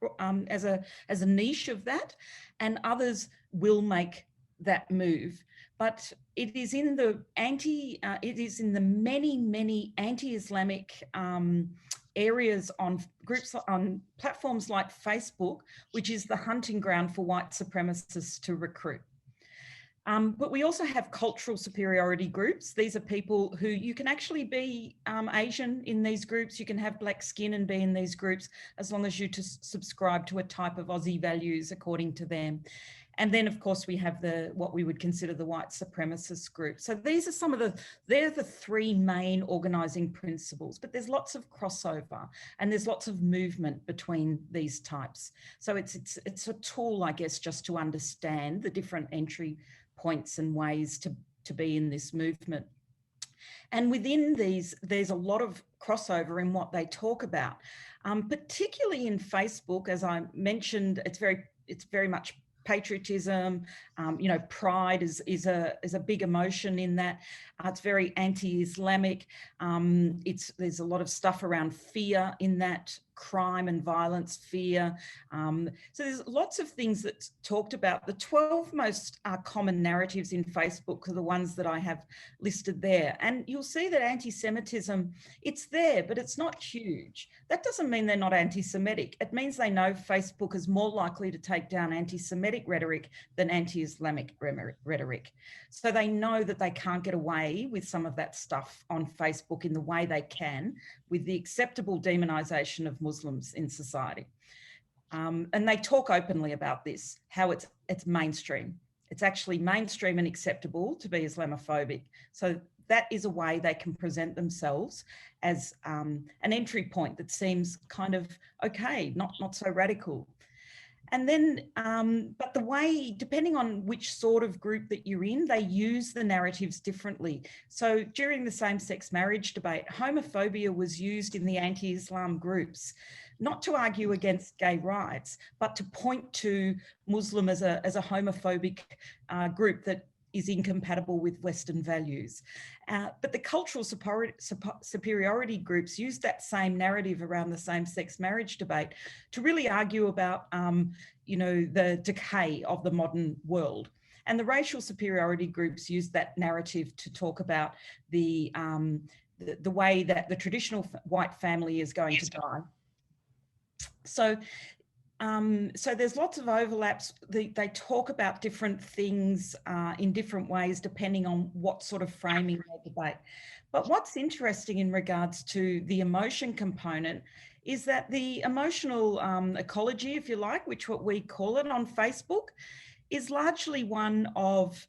as a niche of that, and others will make that move. But it is in the many anti-Islamic areas on groups on platforms like Facebook, which is the hunting ground for white supremacists to recruit. But we also have cultural superiority groups. These are people who you can actually be Asian in these groups. You can have black skin and be in these groups as long as you subscribe to a type of Aussie values according to them. And then, of course, we have what we would consider the white supremacist group. So these are they're the three main organising principles, but there's lots of crossover and there's lots of movement between these types. So it's a tool, I guess, just to understand the different entry points and ways to be in this movement. And within these, there's a lot of crossover in what they talk about, particularly in Facebook. As I mentioned, it's very much patriotism, pride is a big emotion in that. It's very anti-Islamic. There's a lot of stuff around fear in that crime and violence, fear. So there's lots of things that's talked about. The 12 most common narratives in Facebook are the ones that I have listed there. And you'll see that anti-Semitism, it's there, but it's not huge. That doesn't mean they're not anti-Semitic. It means they know Facebook is more likely to take down anti-Semitic rhetoric than anti-Islamic rhetoric. So they know that they can't get away with some of that stuff on Facebook in the way they can with the acceptable demonization of Muslims in society. And they talk openly about this, how it's mainstream. It's actually mainstream and acceptable to be Islamophobic. So that is a way they can present themselves as an entry point that seems kind of okay, not so radical. And then, but the way, depending on which sort of group that you're in, they use the narratives differently. So during the same-sex marriage debate, homophobia was used in the anti-Islam groups, not to argue against gay rights, but to point to Muslim as a homophobic group that is incompatible with Western values. But the cultural superiority groups used that same narrative around the same-sex marriage debate to really argue about, you know, the decay of the modern world. And the racial superiority groups used that narrative to talk about the way that the traditional white family is going to die. So there's lots of overlaps. They talk about different things in different ways, depending on what sort of framing they debate. But what's interesting in regards to the emotion component is that the emotional ecology, if you like, which what we call it on Facebook, is largely one of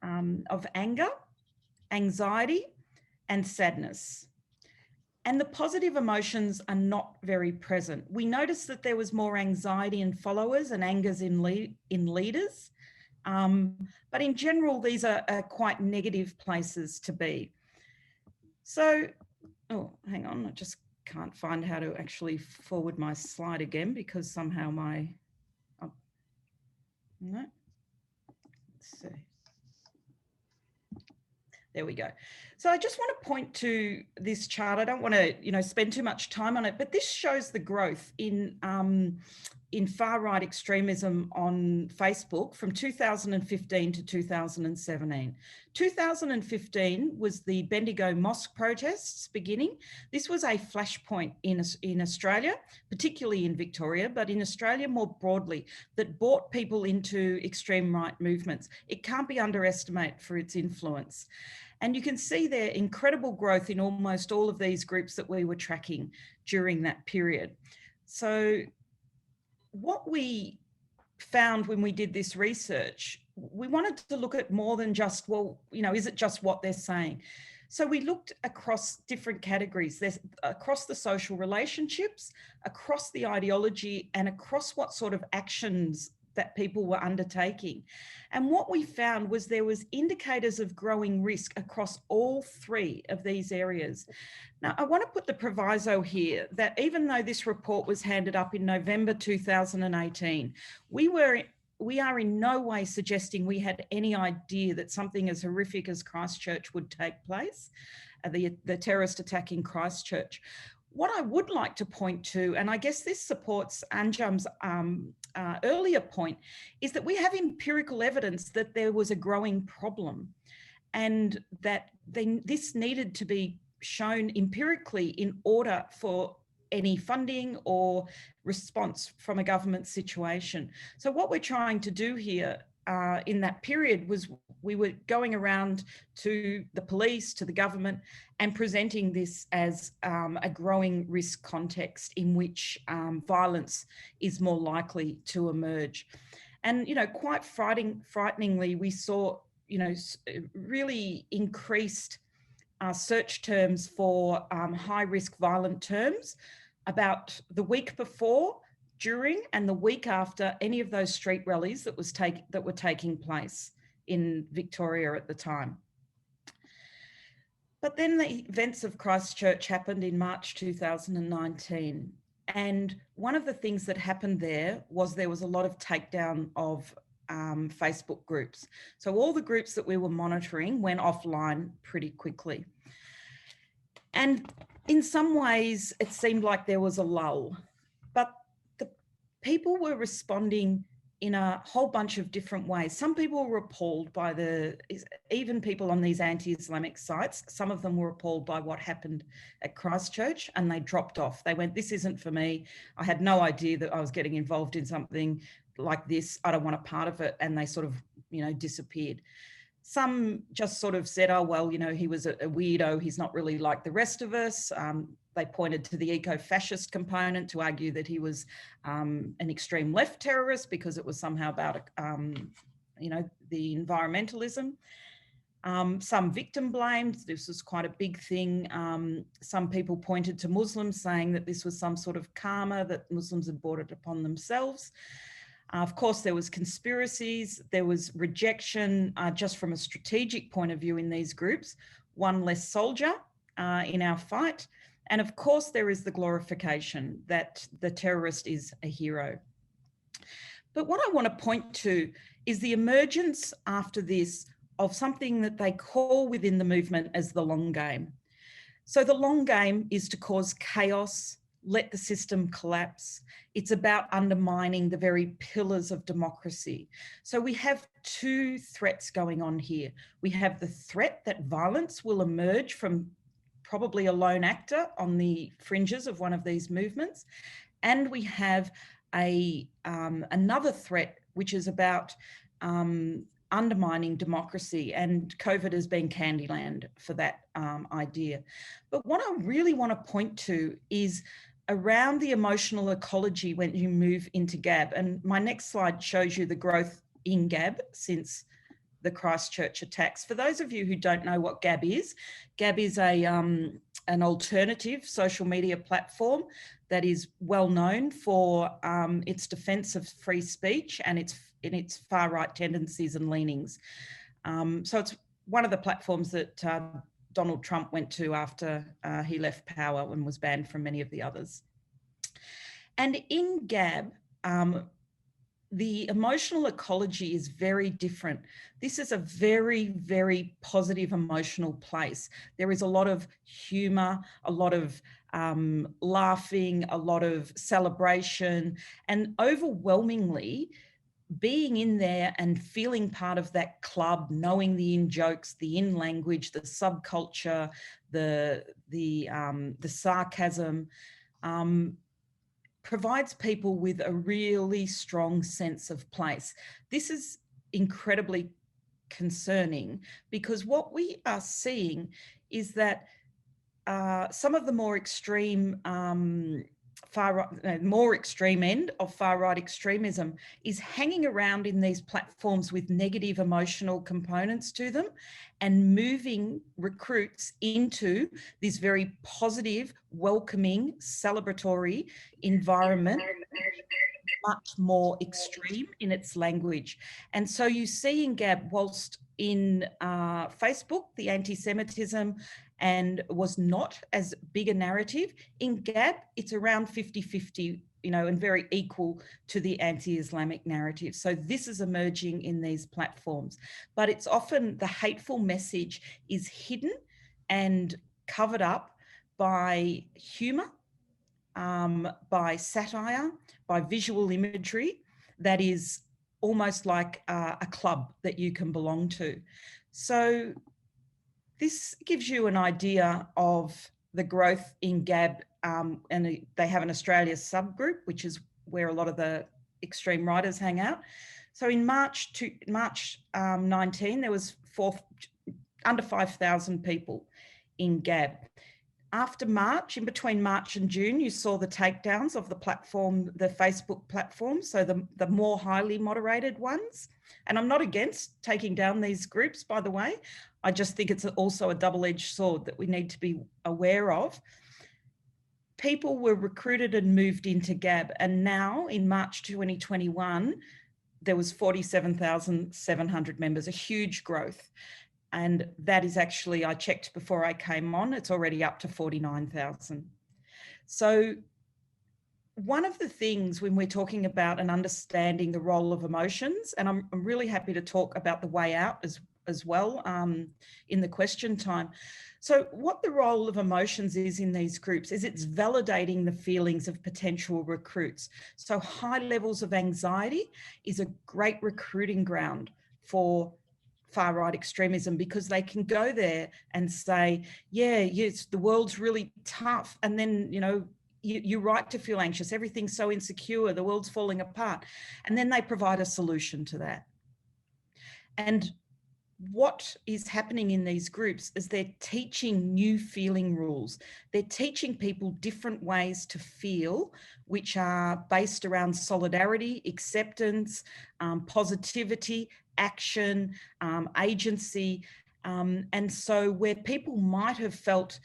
anger, anxiety, and sadness. And the positive emotions are not very present. We noticed that there was more anxiety in followers and angers in leaders. But in general, these are quite negative places to be. So, oh, hang on, I just can't find how to actually forward my slide again because somehow my, no, let's see. There we go. So I just want to point to this chart. I don't want to, you know, spend too much time on it, but this shows the growth in far-right extremism on Facebook from 2015 to 2017. 2015 was the Bendigo Mosque protests beginning. This was a flashpoint in Australia, particularly in Victoria, but in Australia more broadly, that brought people into extreme right movements. It can't be underestimated for its influence. And you can see their incredible growth in almost all of these groups that we were tracking during that period. So what we found when we did this research, we wanted to look at more than just, well, you know, is it just what they're saying? So we looked across different categories. There's across the social relationships, across the ideology, and across what sort of actions that people were undertaking. And what we found was there was indicators of growing risk across all three of these areas. Now, I want to put the proviso here that even though this report was handed up in November 2018, we are in no way suggesting we had any idea that something as horrific as Christchurch would take place, the terrorist attack in Christchurch. What I would like to point to, and I guess this supports Anjum's earlier point, is that we have empirical evidence that there was a growing problem and that this needed to be shown empirically in order for any funding or response from a government situation. So what we're trying to do here in that period was we were going around to the police, to the government, and presenting this as a growing risk context in which violence is more likely to emerge. And, you know, quite frighteningly, we saw, you know, really increased search terms for high-risk violent terms about the week before, during, and the week after any of those street rallies that were taking place in Victoria at the time. But then the events of Christchurch happened in March 2019. And one of the things that happened there was a lot of takedown of Facebook groups. So all the groups that we were monitoring went offline pretty quickly. And in some ways, it seemed like there was a lull, but the people were responding in a whole bunch of different ways. Some people were appalled by even people on these anti-Islamic sites, some of them were appalled by what happened at Christchurch, and they dropped off. They went, this isn't for me. I had no idea that I was getting involved in something like this. I don't want a part of it. And they sort of, disappeared. Some just sort of said, oh, well, he was a weirdo. He's not really like the rest of us. They pointed to the eco-fascist component to argue that he was an extreme left terrorist because it was somehow about, the environmentalism. Some victim blamed. This was quite a big thing. Some people pointed to Muslims saying that this was some sort of karma that Muslims had brought it upon themselves. Of course, there was conspiracies, there was rejection just from a strategic point of view in these groups, one less soldier in our fight. And of course, there is the glorification that the terrorist is a hero. But what I want to point to is the emergence after this of something that they call within the movement as the long game. So the long game is to cause chaos, let the system collapse. It's about undermining the very pillars of democracy. So we have two threats going on here. We have the threat that violence will emerge from probably a lone actor on the fringes of one of these movements. And we have another threat, which is about undermining democracy, and COVID has been Candyland for that idea. But what I really want to point to is around the emotional ecology when you move into GAB. And my next slide shows you the growth in GAB since the Christchurch attacks. For those of you who don't know what GAB is an alternative social media platform that is well known for its defence of free speech and its far-right tendencies and leanings. So it's one of the platforms that Donald Trump went to after he left power and was banned from many of the others. And in GAB, the emotional ecology is very different. This is a very, very positive emotional place. There is a lot of humour, a lot of laughing, a lot of celebration, and overwhelmingly, being in there and feeling part of that club, knowing the in-jokes, the in-language, the subculture, the sarcasm, provides people with a really strong sense of place. This is incredibly concerning because what we are seeing is that some of the more extreme more extreme end of far-right extremism is hanging around in these platforms with negative emotional components to them and moving recruits into this very positive, welcoming, celebratory environment, much more extreme in its language. And so you see in GAB, whilst in Facebook, the anti-Semitism and was not as big a narrative, in GAB, it's around 50-50, and very equal to the anti-Islamic narrative. So this is emerging in these platforms, but it's often the hateful message is hidden and covered up by humour, by satire, by visual imagery that is almost like a club that you can belong to. So this gives you an idea of the growth in GAB, and they have an Australia subgroup, which is where a lot of the extreme writers hang out. So in March 19, there was under 5,000 people in GAB. After March, in between March and June, you saw the takedowns of the platform, the Facebook platform, so the more highly moderated ones. And I'm not against taking down these groups, by the way. I just think it's also a double-edged sword that we need to be aware of. People were recruited and moved into GAB, and now in March 2021, there was 47,700 members, a huge growth. And that is actually, I checked before I came on, it's already up to 49,000. So one of the things when we're talking about and understanding the role of emotions, and I'm really happy to talk about the way out as well in the question time. So what the role of emotions is in these groups is it's validating the feelings of potential recruits. So high levels of anxiety is a great recruiting ground for far-right extremism, because they can go there and say, yeah, yes, the world's really tough. And then, you know, you're right to feel anxious. Everything's so insecure. The world's falling apart. And then they provide a solution to that. And what is happening in these groups is they're teaching new feeling rules. They're teaching people different ways to feel, which are based around solidarity, acceptance, positivity, action, agency. And so where people might have felt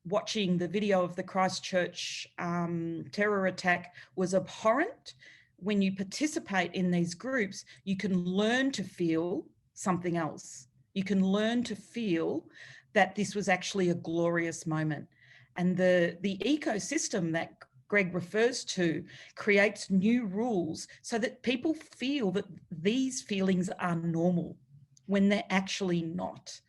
watching the video of the Christchurch terror attack was abhorrent, when you participate in these groups, you can learn to feel something else. You can learn to feel that this was actually a glorious moment. And the ecosystem that Greg refers to creates new rules so that people feel that these feelings are normal when they're actually not.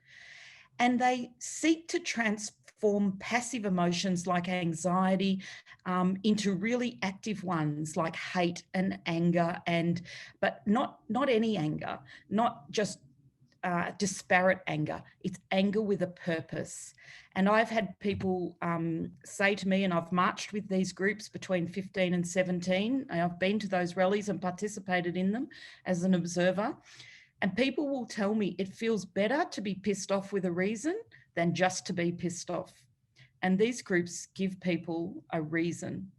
And they seek to transform passive emotions like anxiety into really active ones like hate and anger, but not any anger, not just disparate anger. It's anger with a purpose. And I've had people say to me, and I've marched with these groups between 15 and 17. I've been to those rallies and participated in them as an observer. And people will tell me it feels better to be pissed off with a reason than just to be pissed off. And these groups give people a reason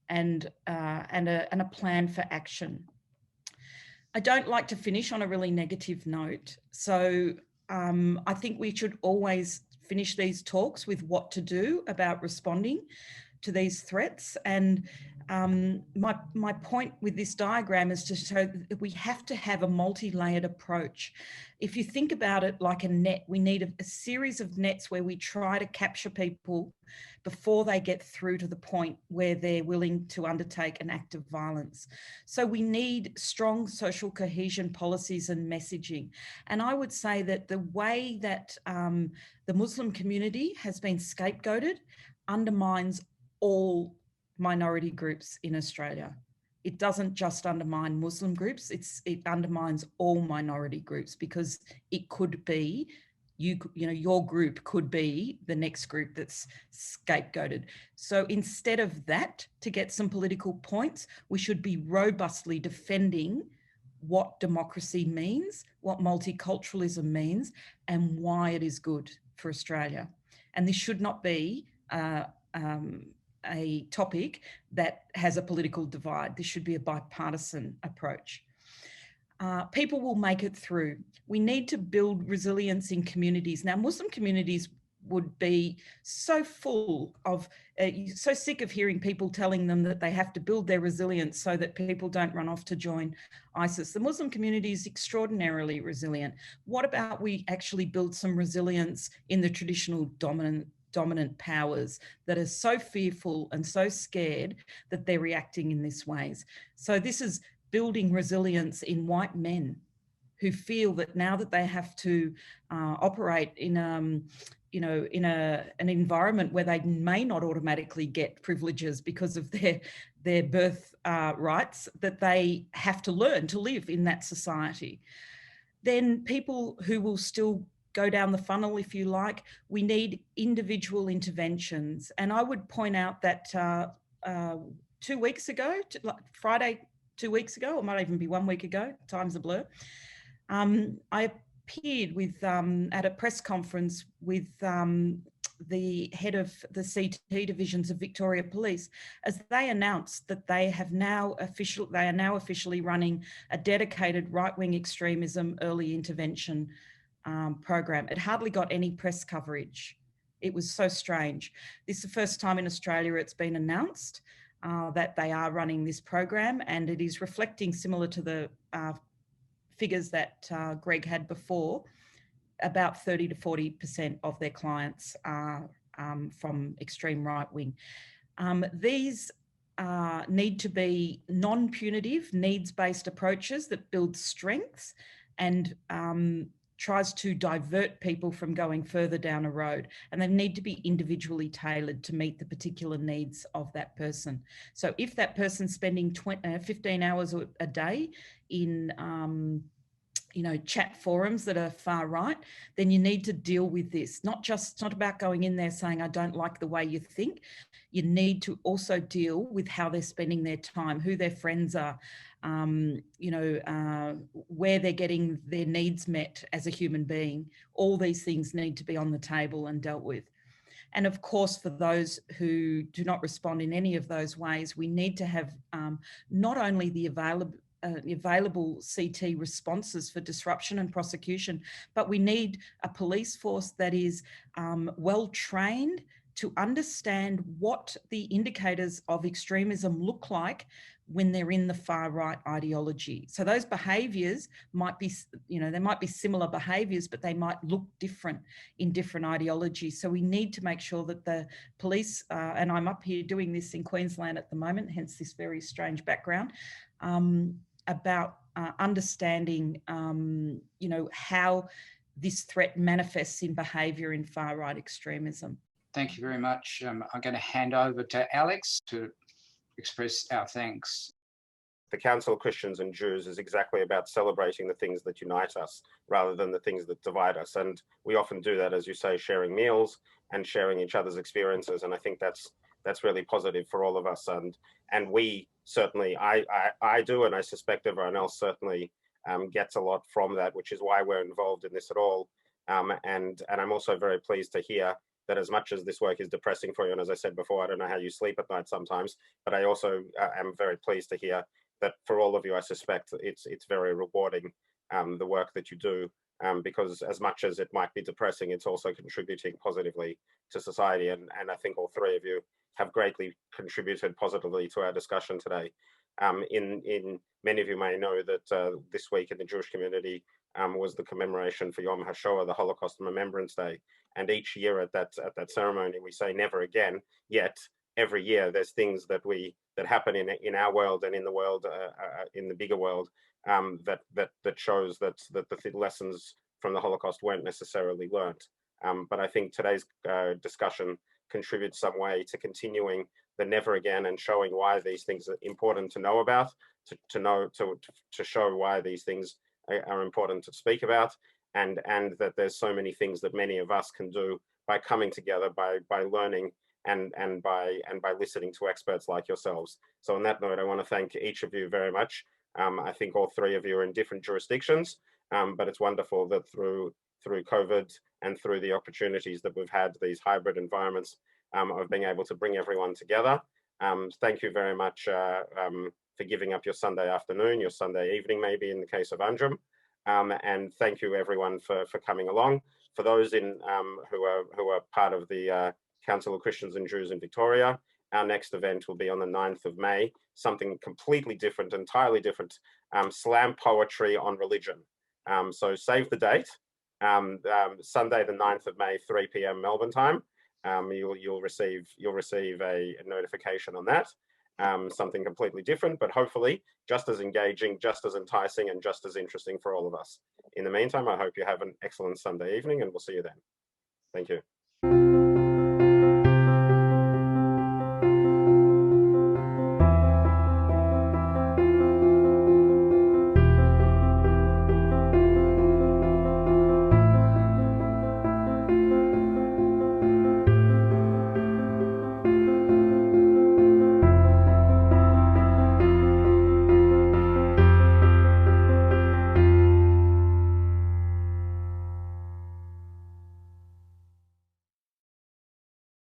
and a plan for action. I don't like to finish on a really negative note. So I think we should always finish these talks with what to do about responding to these threats. And my point with this diagram is to show that we have to have a multi-layered approach. If you think about it like a net, we need a series of nets where we try to capture people before they get through to the point where they're willing to undertake an act of violence. So we need strong social cohesion policies and messaging. And I would say that the way that the Muslim community has been scapegoated undermines all minority groups in Australia. It doesn't just undermine Muslim groups, it undermines all minority groups, because it could be, you know, your group could be the next group that's scapegoated. So instead of that, to get some political points, we should be robustly defending what democracy means, what multiculturalism means, and why it is good for Australia. And this should not be a topic that has a political divide. This should be a bipartisan approach. People will make it through. We need to build resilience in communities. Now, Muslim communities would be so full of, so sick of hearing people telling them that they have to build their resilience so that people don't run off to join ISIS. The Muslim community is extraordinarily resilient. What about we actually build some resilience in the traditional dominant powers that are so fearful and so scared that they're reacting in these ways? So this is building resilience in white men who feel that now that they have to operate in an environment where they may not automatically get privileges because of their birth rights, that they have to learn to live in that society. Then people who will still go down the funnel, if you like, we need individual interventions. And I would point out that 2 weeks ago, Friday, 2 weeks ago, or might even be 1 week ago, time's a blur, I appeared with at a press conference with the head of the CT divisions of Victoria Police, as they announced that they are now officially running a dedicated right-wing extremism early intervention program. It hardly got any press coverage. It was so strange. This is the first time in Australia it's been announced that they are running this program, and it is reflecting, similar to the figures that Greg had before, about 30 to 40% of their clients are from extreme right wing. These need to be non-punitive, needs-based approaches that build strengths and tries to divert people from going further down a road, and they need to be individually tailored to meet the particular needs of that person. So if that person's spending 15 hours a day in chat forums that are far right, then you need to deal with this. It's not about going in there saying, I don't like the way you think. You need to also deal with how they're spending their time, who their friends are, where they're getting their needs met as a human being. All these things need to be on the table and dealt with. And of course, for those who do not respond in any of those ways, we need to have not only the available CT responses for disruption and prosecution, but we need a police force that is well trained to understand what the indicators of extremism look like when they're in the far right ideology. So those behaviours might be, there might be similar behaviours, but they might look different in different ideologies. So we need to make sure that the police, and I'm up here doing this in Queensland at the moment, hence this very strange background, about understanding, how this threat manifests in behaviour in far right extremism. Thank you very much. I'm going to hand over to Alex to express our thanks. The Council of Christians and Jews is exactly about celebrating the things that unite us rather than the things that divide us. And we often do that, as you say, sharing meals and sharing each other's experiences. And I think that's really positive for all of us. And we certainly, I do, and I suspect everyone else certainly gets a lot from that, which is why we're involved in this at all. And I'm also very pleased to hear that as much as this work is depressing for you, and as I said before, I don't know how you sleep at night sometimes, but I also am very pleased to hear that for all of you, I suspect it's very rewarding, the work that you do, because as much as it might be depressing, it's also contributing positively to society. And I think all three of you have greatly contributed positively to our discussion today. In many of you may know that this week in the Jewish community was the commemoration for Yom HaShoah, the Holocaust Remembrance Day. And each year at that ceremony, we say never again. Yet every year there's things that happen in our world and in the world, in the bigger world, that shows that the lessons from the Holocaust weren't necessarily learnt. But I think today's discussion contributes some way to continuing the never again and showing why these things are important to know about, to show why these things are important to speak about, and that there's so many things that many of us can do by coming together, by learning and by listening to experts like yourselves. So on that note, I want to thank each of you very much. I think all three of you are in different jurisdictions, but it's wonderful that through COVID and through the opportunities that we've had, these hybrid environments, of being able to bring everyone together. Thank you very much for giving up your Sunday afternoon, your Sunday evening, maybe in the case of Anjum. And thank you everyone for coming along. For those who are part of the Council of Christians and Jews in Victoria, our next event will be on the 9th of May, something completely different, entirely different, slam poetry on religion. So save the date, Sunday the 9th of May, 3 p.m. Melbourne time. You'll receive a notification on that. Something completely different, but hopefully just as engaging, just as enticing, and just as interesting for all of us. In the meantime, I hope you have an excellent Sunday evening, and we'll see you then. Thank you.